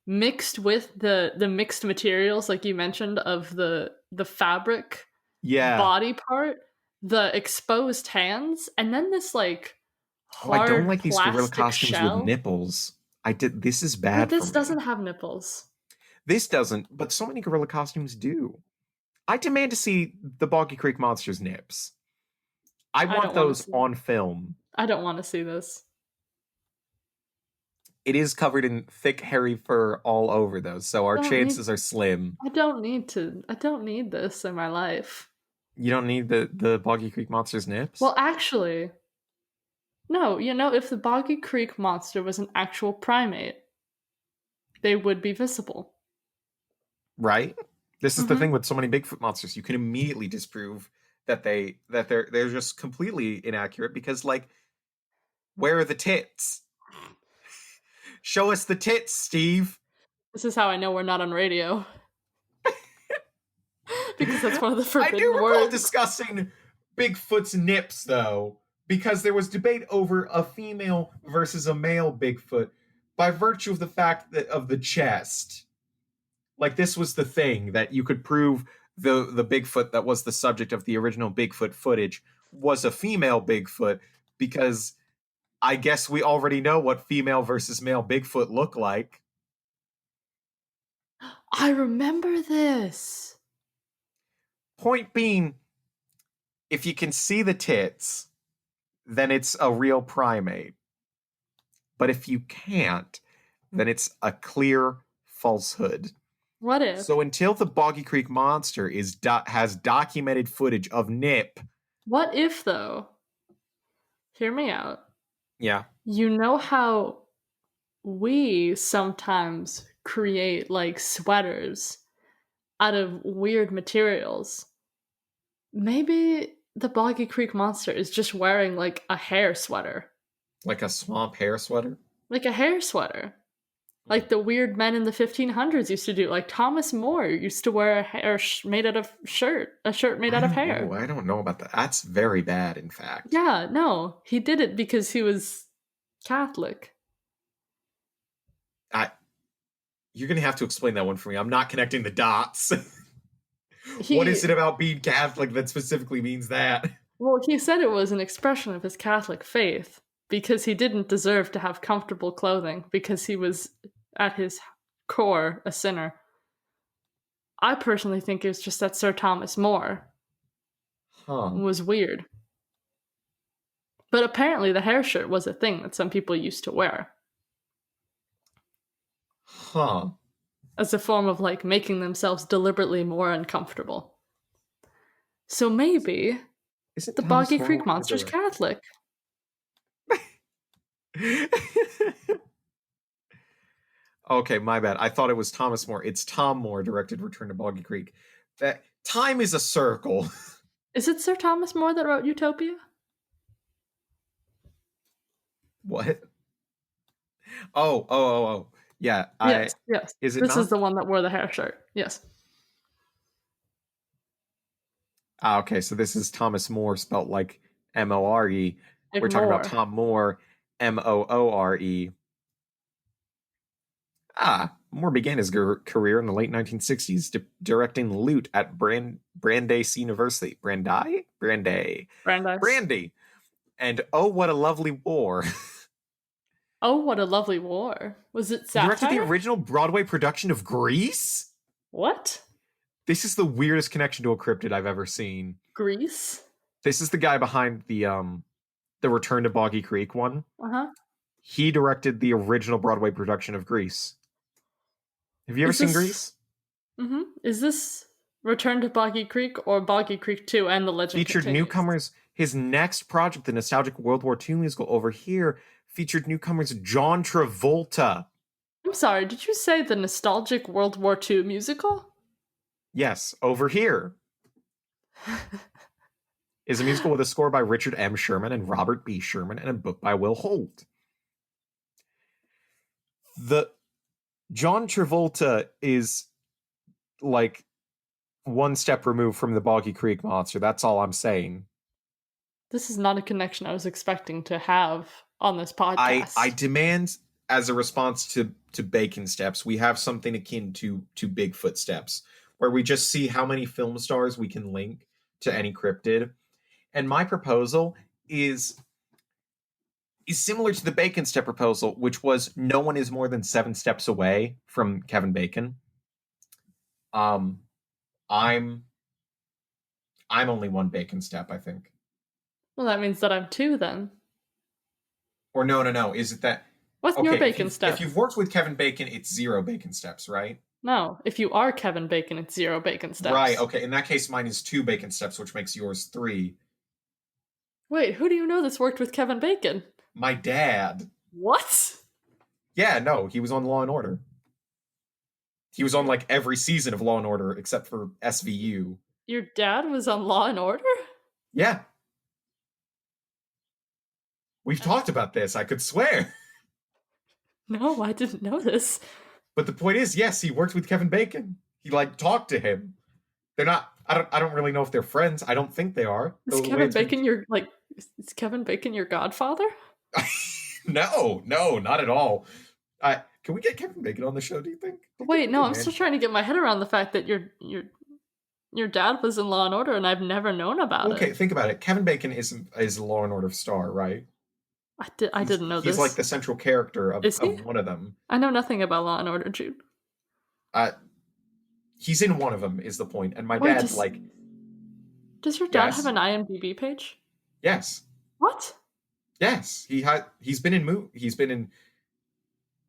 mixed with the mixed materials, like you mentioned, of the fabric body part, the exposed hands, and then this like hard I don't like these gorilla costumes shell. with nipples. This is bad. But this doesn't have nipples. This doesn't, but so many gorilla costumes do. I demand to see the Boggy Creek Monster's nips. I want those on film. I don't want to see this. It is covered in thick, hairy fur all over, though, so our chances are slim. I don't need this in my life. You don't need the Boggy Creek Monster's nips? Well, actually, no. You know, if the Boggy Creek Monster was an actual primate, they would be visible. Right? This is the thing with so many Bigfoot monsters. You can immediately disprove that they're just completely inaccurate because, like, where are the tits? Show us the tits, Steve. This is how I know we're not on radio. Because that's one of the forbidden words. I do recall discussing Bigfoot's nips, though, because there was debate over a female versus a male Bigfoot by virtue of the fact that of the chest. Like, this was the thing that you could prove the Bigfoot that was the subject of the original Bigfoot footage was a female Bigfoot, because I guess we already know what female versus male Bigfoot look like. I remember this. Point being, if you can see the tits, then it's a real primate. But if you can't, then it's a clear falsehood. What So if? until the Boggy Creek Monster has documented footage of Nip, What if, though? Hear me out. yeah, You know how we sometimes create like sweaters out of weird materials? Maybe the Boggy Creek Monster is just wearing like a hair sweater. like a swamp hair sweater. Like a hair sweater. Like the weird men in the 1500s used to do. Like Thomas More used to wear a hair made out of a shirt made I out of don't know. hair. I don't know about that. That's very bad, in fact. Yeah, no, he did it because he was Catholic. I You're gonna have to explain that one for me. I'm not connecting the dots. What is He it about being Catholic that specifically means that? Well, he said it was an expression of his Catholic faith because he didn't deserve to have comfortable clothing because he was at his core a sinner. I personally think it was just that Sir Thomas More Huh. was weird. But apparently the hair shirt was a thing that some people used to wear Huh. as a form of like making themselves deliberately more uncomfortable. So maybe Isn't the Thomas Boggy More Creek one of Monster's the Catholic. Okay, my bad. I thought it was Thomas More. It's Tom More directed Return to Boggy Creek. That time is a circle. Is it Sir Thomas More that wrote Utopia? What? Oh. Yeah, I Yes, yes. is it This is not? the one that wore the hair shirt. Yes. Ah, okay, so this is Thomas More spelt like More. Like We're talking about more. Tom More, Moore. Ah, Moore began his career in the late 1960s directing Loot at Brandeis University. Brandeis. Brandy. And Oh, What a Lovely War. Oh, what a lovely war. Was it He directed the satire? original Broadway production of Grease? What? This is the weirdest connection to a cryptid I've ever seen. Grease? This is the guy behind the Return to Boggy Creek one. Uh-huh. He directed the original Broadway production of Grease. Have you ever Is seen this Grease? Is this Return to Boggy Creek or Boggy Creek 2 and the legend Featured continues? newcomers. His next project, the nostalgic World War II musical over here, featured newcomers John Travolta. I'm sorry, did you say the nostalgic World War II musical? Yes, over here is a musical with a score by Richard M. Sherman and Robert B. Sherman and a book by Will Holt. The John Travolta is like one step removed from the Boggy Creek Monster. That's all I'm saying. This is not a connection I was expecting to have on this I podcast. demand, as a response to Bacon Steps, we have something akin to Bigfoot Steps, where we just see how many film stars we can link to any cryptid. And my proposal is similar to the Bacon Step proposal, which was no one is more than 7 steps away from Kevin Bacon. I'm only one Bacon Step, I think. Well, that means that I'm 2 then. Or no. Is it that? What's your Okay, bacon if step? you've worked with Kevin Bacon, it's 0 Bacon Steps, right? No, if you are Kevin Bacon, it's 0 bacon steps. Right. Okay. In that case, mine is 2 Bacon Steps, which makes yours 3. Wait, who do you know that's worked with Kevin Bacon? My dad. What? Yeah. No, he was on Law and Order. He was on like every season of Law and Order except for SVU. Your dad was on Law and Order? Yeah. We've talked about this. I could swear. No, I didn't know this. But the point is, yes, he worked with Kevin Bacon. He like talked to him. They're not. I don't really know if they're friends. I don't think they are. Is Kevin Bacon is Kevin Bacon your godfather? No, not at all. Can we get Kevin Bacon on the show? Do you think? Wait, no, I'm still trying to get my head around the fact that your dad was in Law and Order, and I've never known about it. Okay, think about it. Kevin Bacon is a Law and Order star, right? I didn't know this. He's like the central character of one of them. I know nothing about Law and Order, Jude. He's in one of them, is the point. And my Wait, dad, like, does your dad have yes, an IMDb page? yes, What? yes. He's been in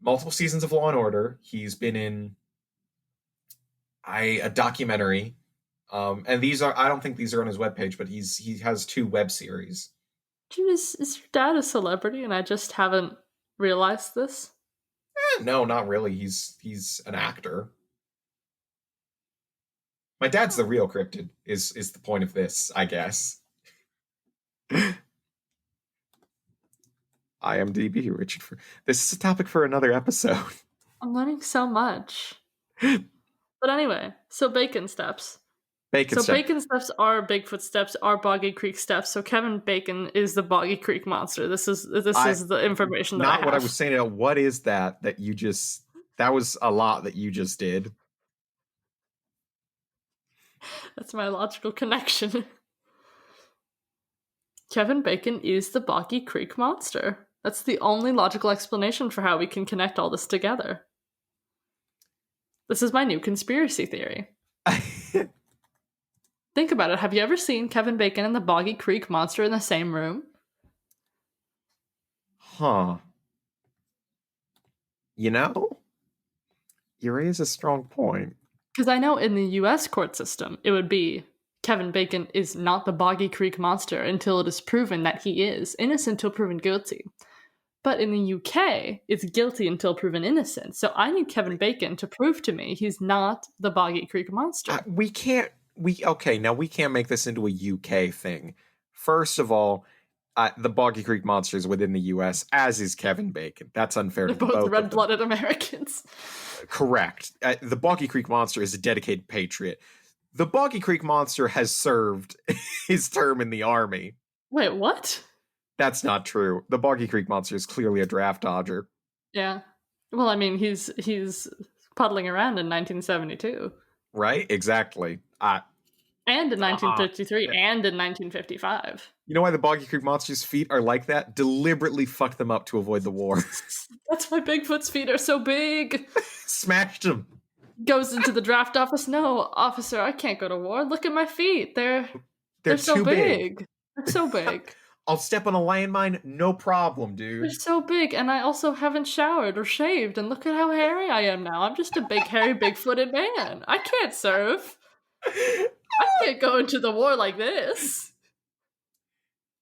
multiple seasons of Law and Order. He's been in a documentary. And these are, I don't think these are on his webpage, but he has 2 web series. Dude, is your dad a celebrity and I just haven't realized this? No, not really. He's an actor. My dad's the real cryptid. Is the point of this, I guess. IMDb, Richard. This is a topic for another episode. I'm learning so much. But anyway, so bacon steps. Bacon So step. bacon steps are Bigfoot steps, are Boggy Creek steps. So Kevin Bacon is the Boggy Creek Monster. This is the information that I Not have. what I was saying. What is that you just? That was a lot that you just did. That's my logical connection. Kevin Bacon is the Boggy Creek Monster. That's the only logical explanation for how we can connect all this together. This is my new conspiracy theory. Think about it. Have you ever seen Kevin Bacon and the Boggy Creek Monster in the same room? Huh. You know, you raise a strong point. Because I know in the US court system, it would be Kevin Bacon is not the Boggy Creek Monster until it is proven that he is innocent until proven guilty. But in the UK, it's guilty until proven innocent. So I need Kevin Bacon to prove to me he's not the Boggy Creek Monster. We can't make this into a UK thing. First of all, the Boggy Creek Monster is within the US, as is Kevin Bacon. That's unfair They're to both both red-blooded Americans. Correct. The Boggy Creek Monster is a dedicated patriot. The Boggy Creek Monster has served his term in the army. Wait, what? That's not true. The Boggy Creek Monster is clearly a draft dodger. Yeah. Well, I mean, he's puddling around in 1972. Right? Exactly. And in 1953, and in 1955. You know why the Boggy Creek Monster's feet are like that? Deliberately fucked them up to avoid the war. That's why Bigfoot's feet are so big. Smashed them. Goes into the draft office. No, officer, I can't go to war. Look at my feet. They're so too big. They're so big. I'll step on a landmine, no problem, dude. They're so big, and I also haven't showered or shaved, and look at how hairy I am now. I'm just a big, hairy, big-footed man. I can't serve. I can't go into the war like this.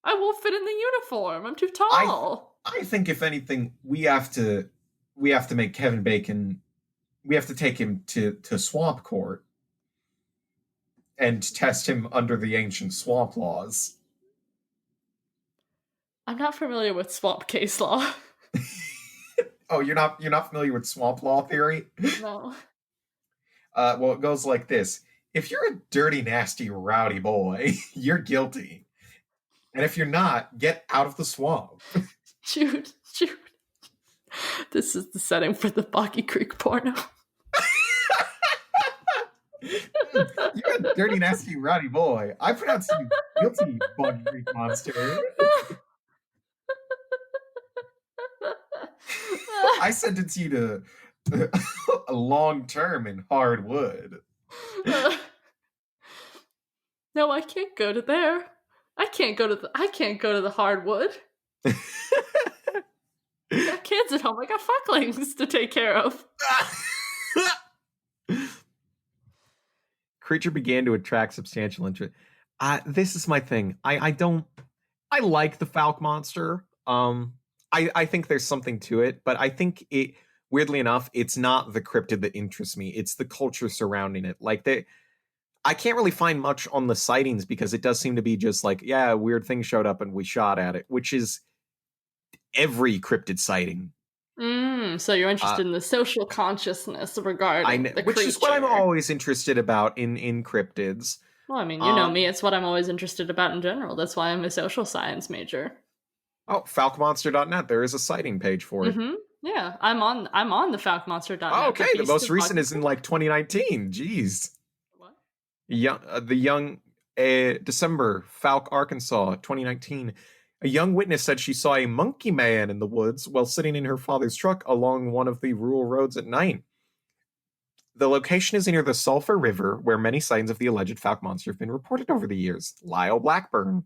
I won't fit in the uniform. I'm too tall. I think if anything, we have to make Kevin Bacon. We have to take him to swamp court and test him under the ancient swamp laws. I'm not familiar with swamp case law. Oh, you're not familiar with swamp law theory? No. Well, it goes like this. If you're a dirty, nasty, rowdy boy, you're guilty. And if you're not, get out of the swamp. Jude. This is the setting for the Boggy Creek porno. You're a dirty, nasty, rowdy boy. I pronounce you guilty, Boggy Creek Monster. I sentence you to a long term in hardwood. No, I can't go to there. I can't go to the hardwood. I got kids at home. I got fucklings to take care of. Creature began to attract substantial interest. This is my thing. I like the Fouke Monster. I think there's something to it, but I think it, weirdly enough, it's not the cryptid that interests me. It's the culture surrounding it. Like I can't really find much on the sightings because it does seem to be just like, yeah, a weird thing showed up and we shot at it, which is every cryptid sighting. So you're interested in the social consciousness regarding the creature. Which is what I'm always interested about in cryptids. Well, I mean, you know me. It's what I'm always interested about in general. That's why I'm a social science major. Oh, FoukeMonster.net. There is a sighting page for it. Mm-hmm. Yeah, I'm on the FoukeMonster.net. Oh, okay, the most recent is in like 2019. Jeez. What? December, Fouke, Arkansas, 2019. A young witness said she saw a monkey man in the woods while sitting in her father's truck along one of the rural roads at night. The location is near the Sulphur River, where many sightings of the alleged Fouke Monster have been reported over the years. Lyle Blackburn.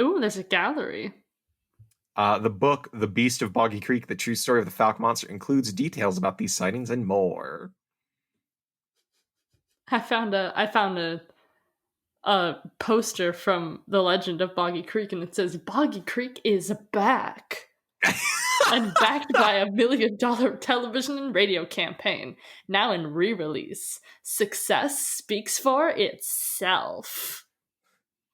Ooh, there's a gallery. The book, The Beast of Boggy Creek, The True Story of the Fouke Monster, includes details about these sightings and more. I found a poster from the Legend of Boggy Creek, and it says Boggy Creek is back. And backed by a $1 million television and radio campaign, now in re-release. Success speaks for itself.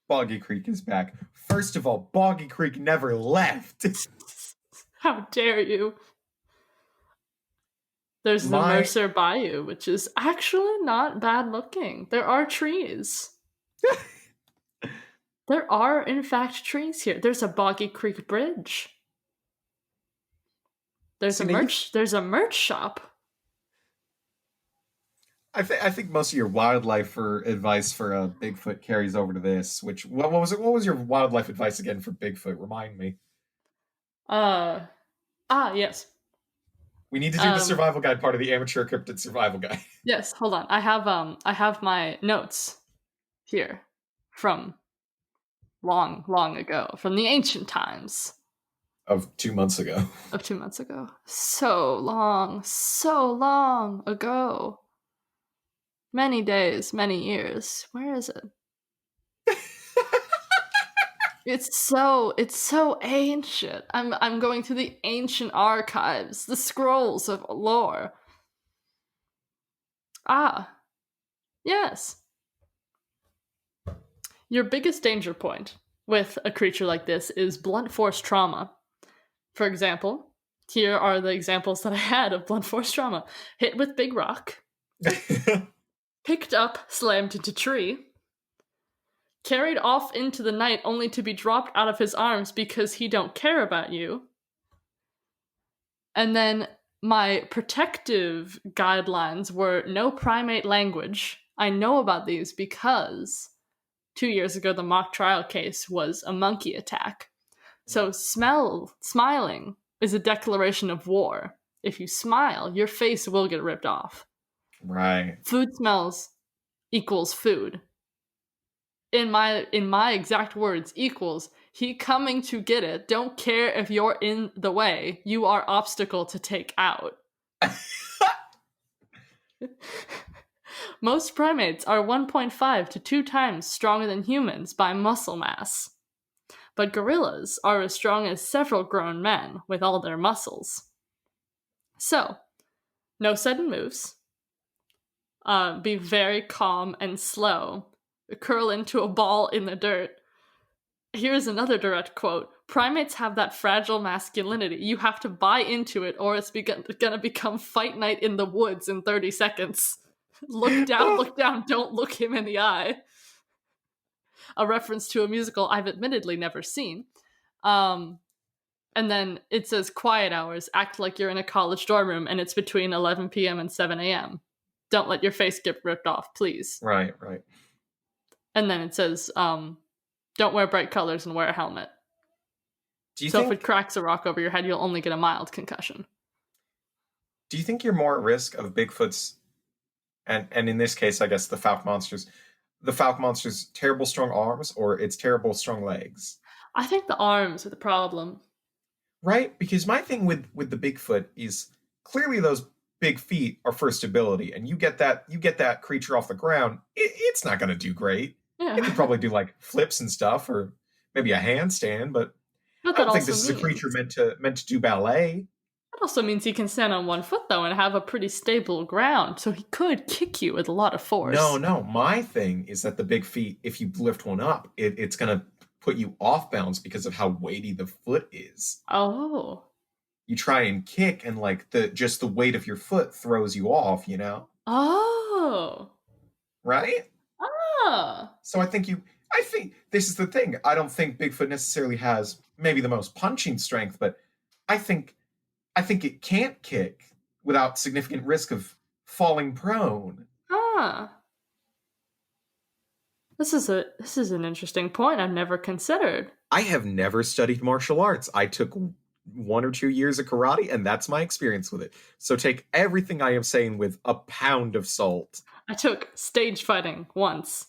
Boggy Creek is back. First of all, Boggy Creek never left. How dare you? There's the Mercer Bayou, which is actually not bad looking. There are trees. There are, in fact, trees here. There's a Boggy Creek Bridge. There's a merch shop. I think most of your wildlife advice for Bigfoot carries over to this. What was it? What was your wildlife advice again for Bigfoot? Remind me. Yes. We need to do the survival guide part of the amateur cryptid survival guide. Yes, hold on. I have my notes here from long ago, from the ancient times. Of 2 months ago. So long ago. Many days, many years. Where is it? It's so ancient. I'm going through the ancient archives, the scrolls of lore. Yes. Your biggest danger point with a creature like this is blunt force trauma. For example, here are the examples that I had of blunt force trauma. Hit with big rock. Picked up, slammed into tree. Carried off into the night only to be dropped out of his arms because he don't care about you. And then my protective guidelines were no primate language. I know about these because 2 years ago the mock trial case was a monkey attack. So smiling is a declaration of war. If you smile, your face will get ripped off. Right. Food smells equals food. In my exact words, equals he coming to get it. Don't care if you're in the way. You are obstacle to take out. Most primates are 1.5 to 2 times stronger than humans by muscle mass. But gorillas are as strong as several grown men with all their muscles. So, no sudden moves. Be very calm and slow. Curl into a ball in the dirt. Here's another direct quote. Primates have that fragile masculinity. You have to buy into it or it's gonna become fight night in the woods in 30 seconds. Look down, don't look him in the eye. A reference to a musical I've admittedly never seen. And then it says quiet hours. Act like you're in a college dorm room and it's between 11 p.m. and 7 a.m. Don't let your face get ripped off, please. Right. And then it says, don't wear bright colors and wear a helmet. If it cracks a rock over your head, you'll only get a mild concussion. Do you think you're more at risk of Bigfoot's, and in this case, I guess the Fouke Monster's terrible strong arms or its terrible strong legs? I think the arms are the problem. Right? Because my thing with the Bigfoot is clearly those big feet are for stability, and you get that creature off the ground, it's not going to do great. Yeah. It could probably do like flips and stuff, or maybe a handstand, but I don't think this is a creature meant to do ballet. That also means he can stand on one foot though and have a pretty stable ground, so he could kick you with a lot of force. No. My thing is that the big feet, if you lift one up, it's going to put you off balance because of how weighty the foot is. Oh. You try and kick, and like the weight of your foot throws you off, you know? Oh. Right? Ah. So I think this is the thing. I don't think Bigfoot necessarily has maybe the most punching strength, but I think it can't kick without significant risk of falling prone. Ah. This is an interesting point I've never considered. I have never studied martial arts. I took 1 or 2 years of karate, and that's my experience with it. So take everything I am saying with a pound of salt. I took stage fighting once.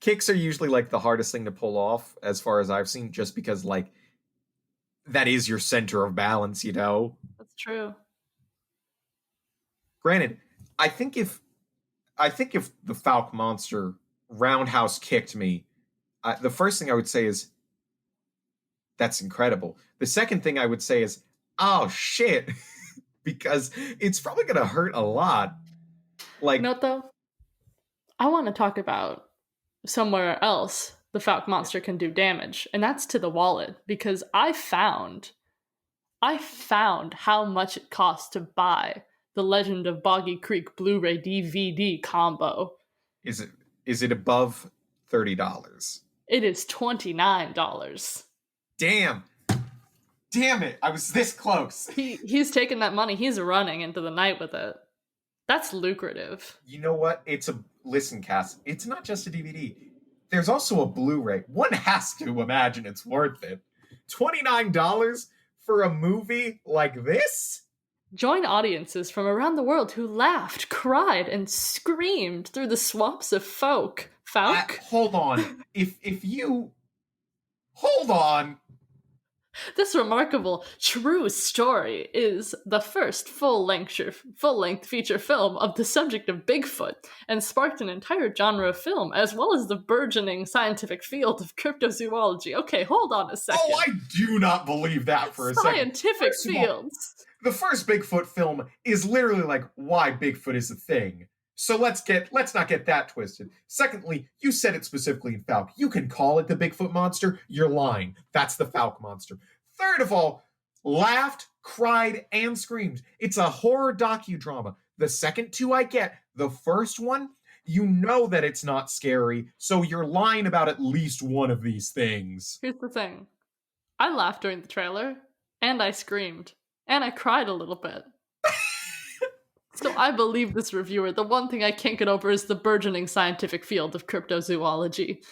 Kicks are usually like the hardest thing to pull off, as far as I've seen, just because like that is your center of balance, you know? That's true. Granted, I think if the Fouke Monster roundhouse kicked me, the first thing I would say is that's incredible. The second thing I would say is, oh shit, because it's probably gonna hurt a lot. You know Like, what though? I want to talk about somewhere else the Fouke monster can do damage, and that's to the wallet because I found how much it costs to buy the Legend of Boggy Creek Blu-ray DVD combo. is it above $30? It is $29. Damn, damn it! I was this close. He's taking that money. He's running into the night with it. That's lucrative. You know what? Listen, Cass. It's not just a DVD. There's also a Blu-ray. One has to imagine it's worth it. $29 for a movie like this? Join audiences from around the world who laughed, cried, and screamed through the swamps of Fouke. Hold on. If you hold on. This remarkable, true story is the first full-length feature film of the subject of Bigfoot, and sparked an entire genre of film, as well as the burgeoning scientific field of cryptozoology. Okay, hold on a second. Oh, I do not believe that for a second. Scientific fields. The first Bigfoot film is literally like why Bigfoot is a thing. So let's not get that twisted. Secondly, you said it specifically in Fouke. You can call it the Bigfoot monster. You're lying. That's the Fouke monster. Third of all, laughed, cried, and screamed. It's a horror docudrama. The second two I get. The first one, you know that it's not scary, so you're lying about at least one of these things. Here's the thing. I laughed during the trailer, and I screamed, and I cried a little bit. So I believe this reviewer. The one thing I can't get over is the burgeoning scientific field of cryptozoology.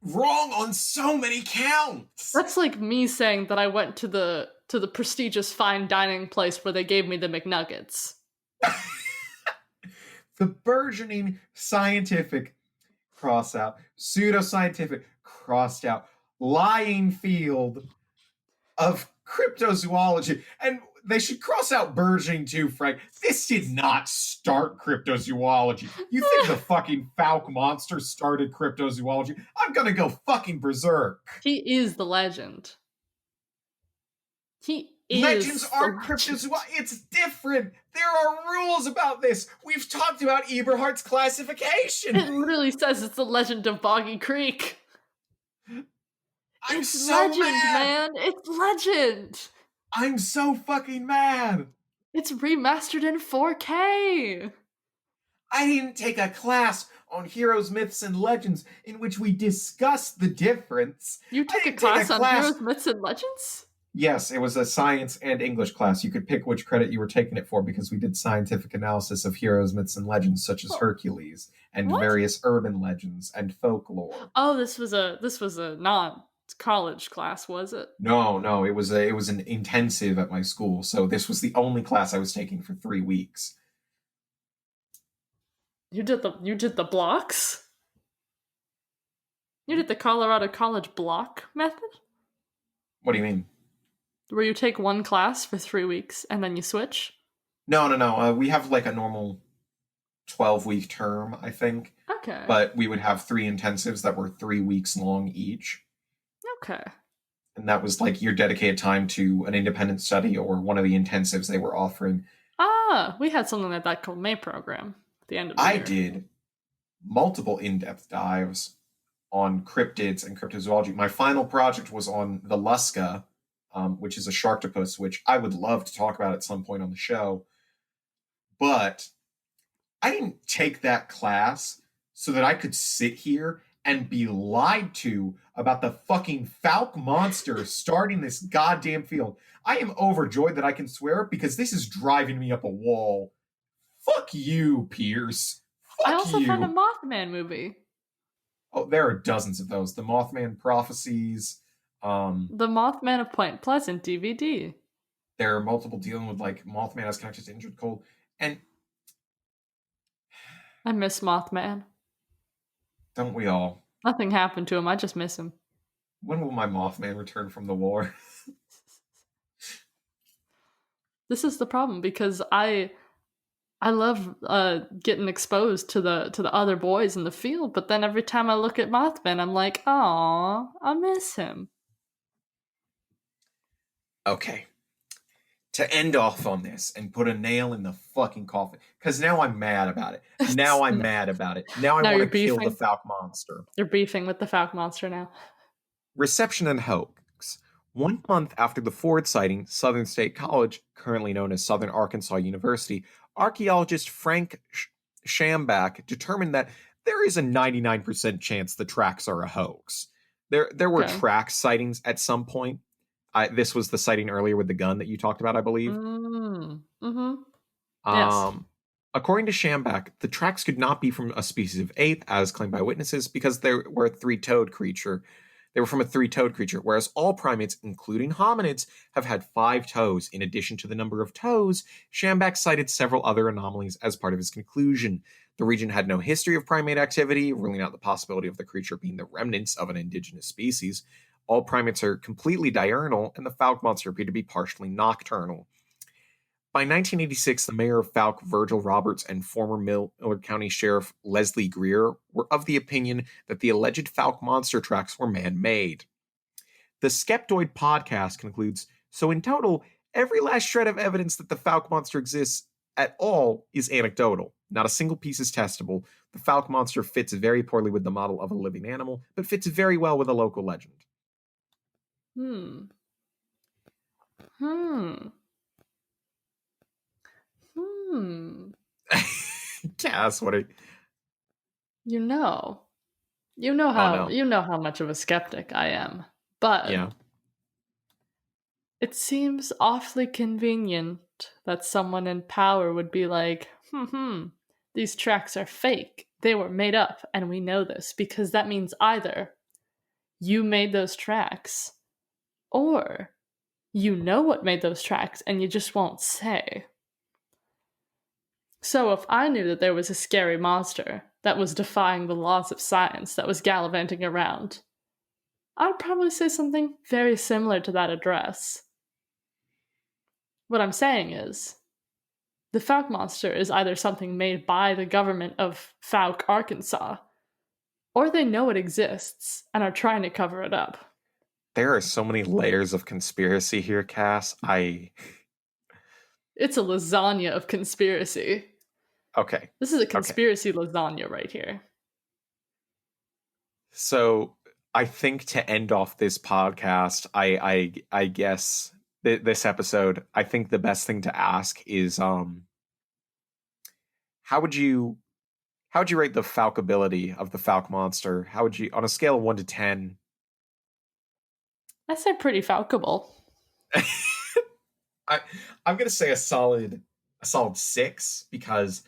Wrong on so many counts. That's like me saying that I went to the prestigious fine dining place where they gave me the McNuggets. The burgeoning scientific cross out, pseudoscientific crossed out, lying field of cryptozoology. And they should cross out burgeoning too, Frank. This did not start cryptozoology. You think the fucking Fouke monster started cryptozoology? I'm gonna go fucking berserk. He is the legend. He is. Legends aren't cryptozoology. It's different. There are rules about this. We've talked about Eberhardt's classification. It literally says it's the Legend of Boggy Creek. It's so legend, mad. Man. It's legend. I'm so fucking mad. It's remastered in 4K. I didn't take a class on heroes, myths, and legends in which we discussed the difference. You took a class on heroes, myths, and legends? Yes, it was a science and English class. You could pick which credit you were taking it for because we did scientific analysis of heroes, myths, and legends such as Hercules and various urban legends and folklore. Oh, this was a non-college class, was it? No, it was an intensive at my school. So this was the only class I was taking for 3 weeks. You did the blocks? You did the Colorado College block method? What do you mean? Where you take one class for 3 weeks and then you switch? No. We have like a normal 12-week term, I think. Okay. But we would have 3 intensives that were 3 weeks long each. Okay. And that was like your dedicated time to an independent study or one of the intensives they were offering. Ah, we had something like that called May program at the end of the year. I did multiple in-depth dives on cryptids and cryptozoology. My final project was on the Lusca, which is a sharktopus, which I would love to talk about at some point on the show. But I didn't take that class so that I could sit here and be lied to about the fucking Fouke monster starting this goddamn field. I am overjoyed that I can swear because this is driving me up a wall. Fuck you, Pierce. Fuck I also you. found a Mothman movie. Oh, there are dozens of those. The Mothman Prophecies. The Mothman of Point Pleasant DVD. There are multiple dealing with like Mothman as connected to injured cold, and I miss Mothman. don't we all? Nothing happened to him. I just miss him. When will my Mothman return from the war? This is the problem because I love getting exposed to the other boys in the field, but then every time I look at Mothman, I'm like, "Aw, I miss him." Okay, to end off on this and put a nail in the fucking coffin, because now I'm mad about it. Now I'm mad about it. Now I Now want you're to kill the beefing. Fouke Monster. You're beefing with the Fouke Monster now. Reception and hoax. 1 month after the Ford sighting, Southern State College, currently known as Southern Arkansas University, archaeologist Frank Schambach determined that there is a 99% chance the tracks are a hoax. There were Okay. track sightings at some point. This was the sighting earlier with the gun that you talked about, I believe. Mm-hmm. Yes. According to Schambach, the tracks could not be from a species of ape, as claimed by witnesses, because they were a three-toed creature. They were from a three-toed creature, whereas all primates, including hominids, have had 5 toes. In addition to the number of toes, Schambach cited several other anomalies as part of his conclusion. The region had no history of primate activity, ruling out the possibility of the creature being the remnants of an indigenous species. All primates are completely diurnal, and the Fouke monster appeared to be partially nocturnal. By 1986, the mayor of Fouke, Virgil Roberts, and former Miller County Sheriff Leslie Greer were of the opinion that the alleged Fouke monster tracks were man-made. The Skeptoid podcast concludes, so in total, every last shred of evidence that the Fouke monster exists at all is anecdotal. Not a single piece is testable. The Fouke monster fits very poorly with the model of a living animal, but fits very well with a local legend. Hmm. Hmm. Hmm. Cass, what are You know. You know Oh how no. you know how much of a skeptic I am. But Yeah. it seems awfully convenient that someone in power would be like, these tracks are fake. They were made up, and we know this because that means either you made those tracks or you know what made those tracks and you just won't say. So if I knew that there was a scary monster that was defying the laws of science that was gallivanting around, I'd probably say something very similar to that address. What I'm saying is, the Fouke monster is either something made by the government of Fouke, Arkansas, or they know it exists and are trying to cover it up. There are so many layers of conspiracy here, Cass. It's a lasagna of conspiracy. Okay. This is a Okay. conspiracy lasagna right here. So I think to end off this podcast, I guess this episode, I think the best thing to ask is how would you rate the falkability of the Fouke monster? How would you, on a scale of 1 to 10? I say pretty falkable. I I'm gonna say a solid 6, because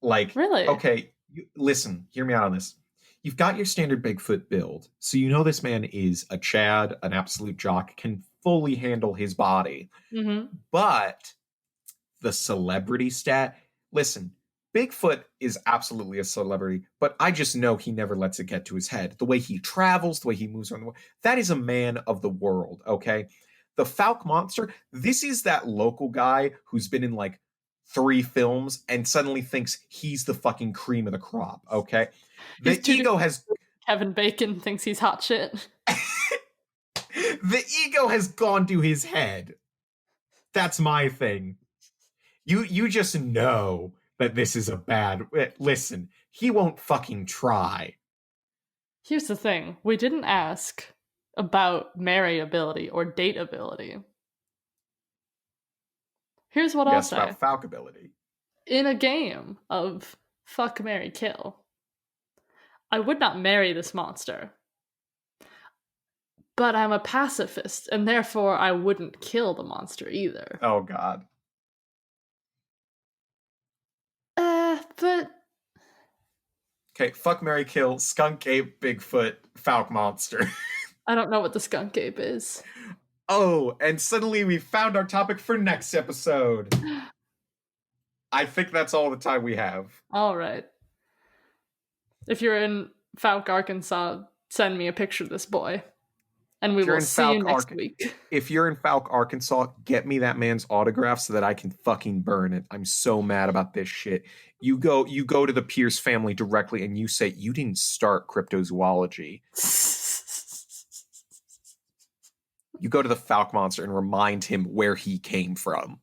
like, Really? okay, listen, hear me out on this. You've got your standard Bigfoot build, so you know this man is a Chad, an absolute jock, can fully handle his body. Mm-hmm. But the celebrity stat, listen, Bigfoot is absolutely a celebrity, but I just know he never lets it get to his head. The way he travels, the way he moves around the world, that is a man of the world, okay? The Fouke monster, this is that local guy who's been in like 3 films and suddenly thinks he's the fucking cream of the crop, okay? He's The too ego has Kevin Bacon thinks he's hot shit. the ego has gone to his head. That's my thing. You just know that this is a bad. Listen, he won't fucking try. Here's the thing. We didn't ask about marryability or dateability. Here's what We I'll asked say. about falkability. In a game of fuck, marry, kill, I would not marry this monster. But I'm a pacifist, and therefore I wouldn't kill the monster either. Oh god. But Okay, fuck, marry, kill, skunk ape, Bigfoot, Fouke monster. I don't know what the skunk ape is. Oh, and suddenly we found our topic for next episode. I think that's all the time we have. All right. If you're in Fouke, Arkansas, send me a picture of this boy. And we will see you next week. If you're in Fouke, Arkansas, get me that man's autograph so that I can fucking burn it. I'm so mad about this shit. You go to the Pierce family directly and you say, you didn't start cryptozoology. You go to the Fouke Monster and remind him where he came from.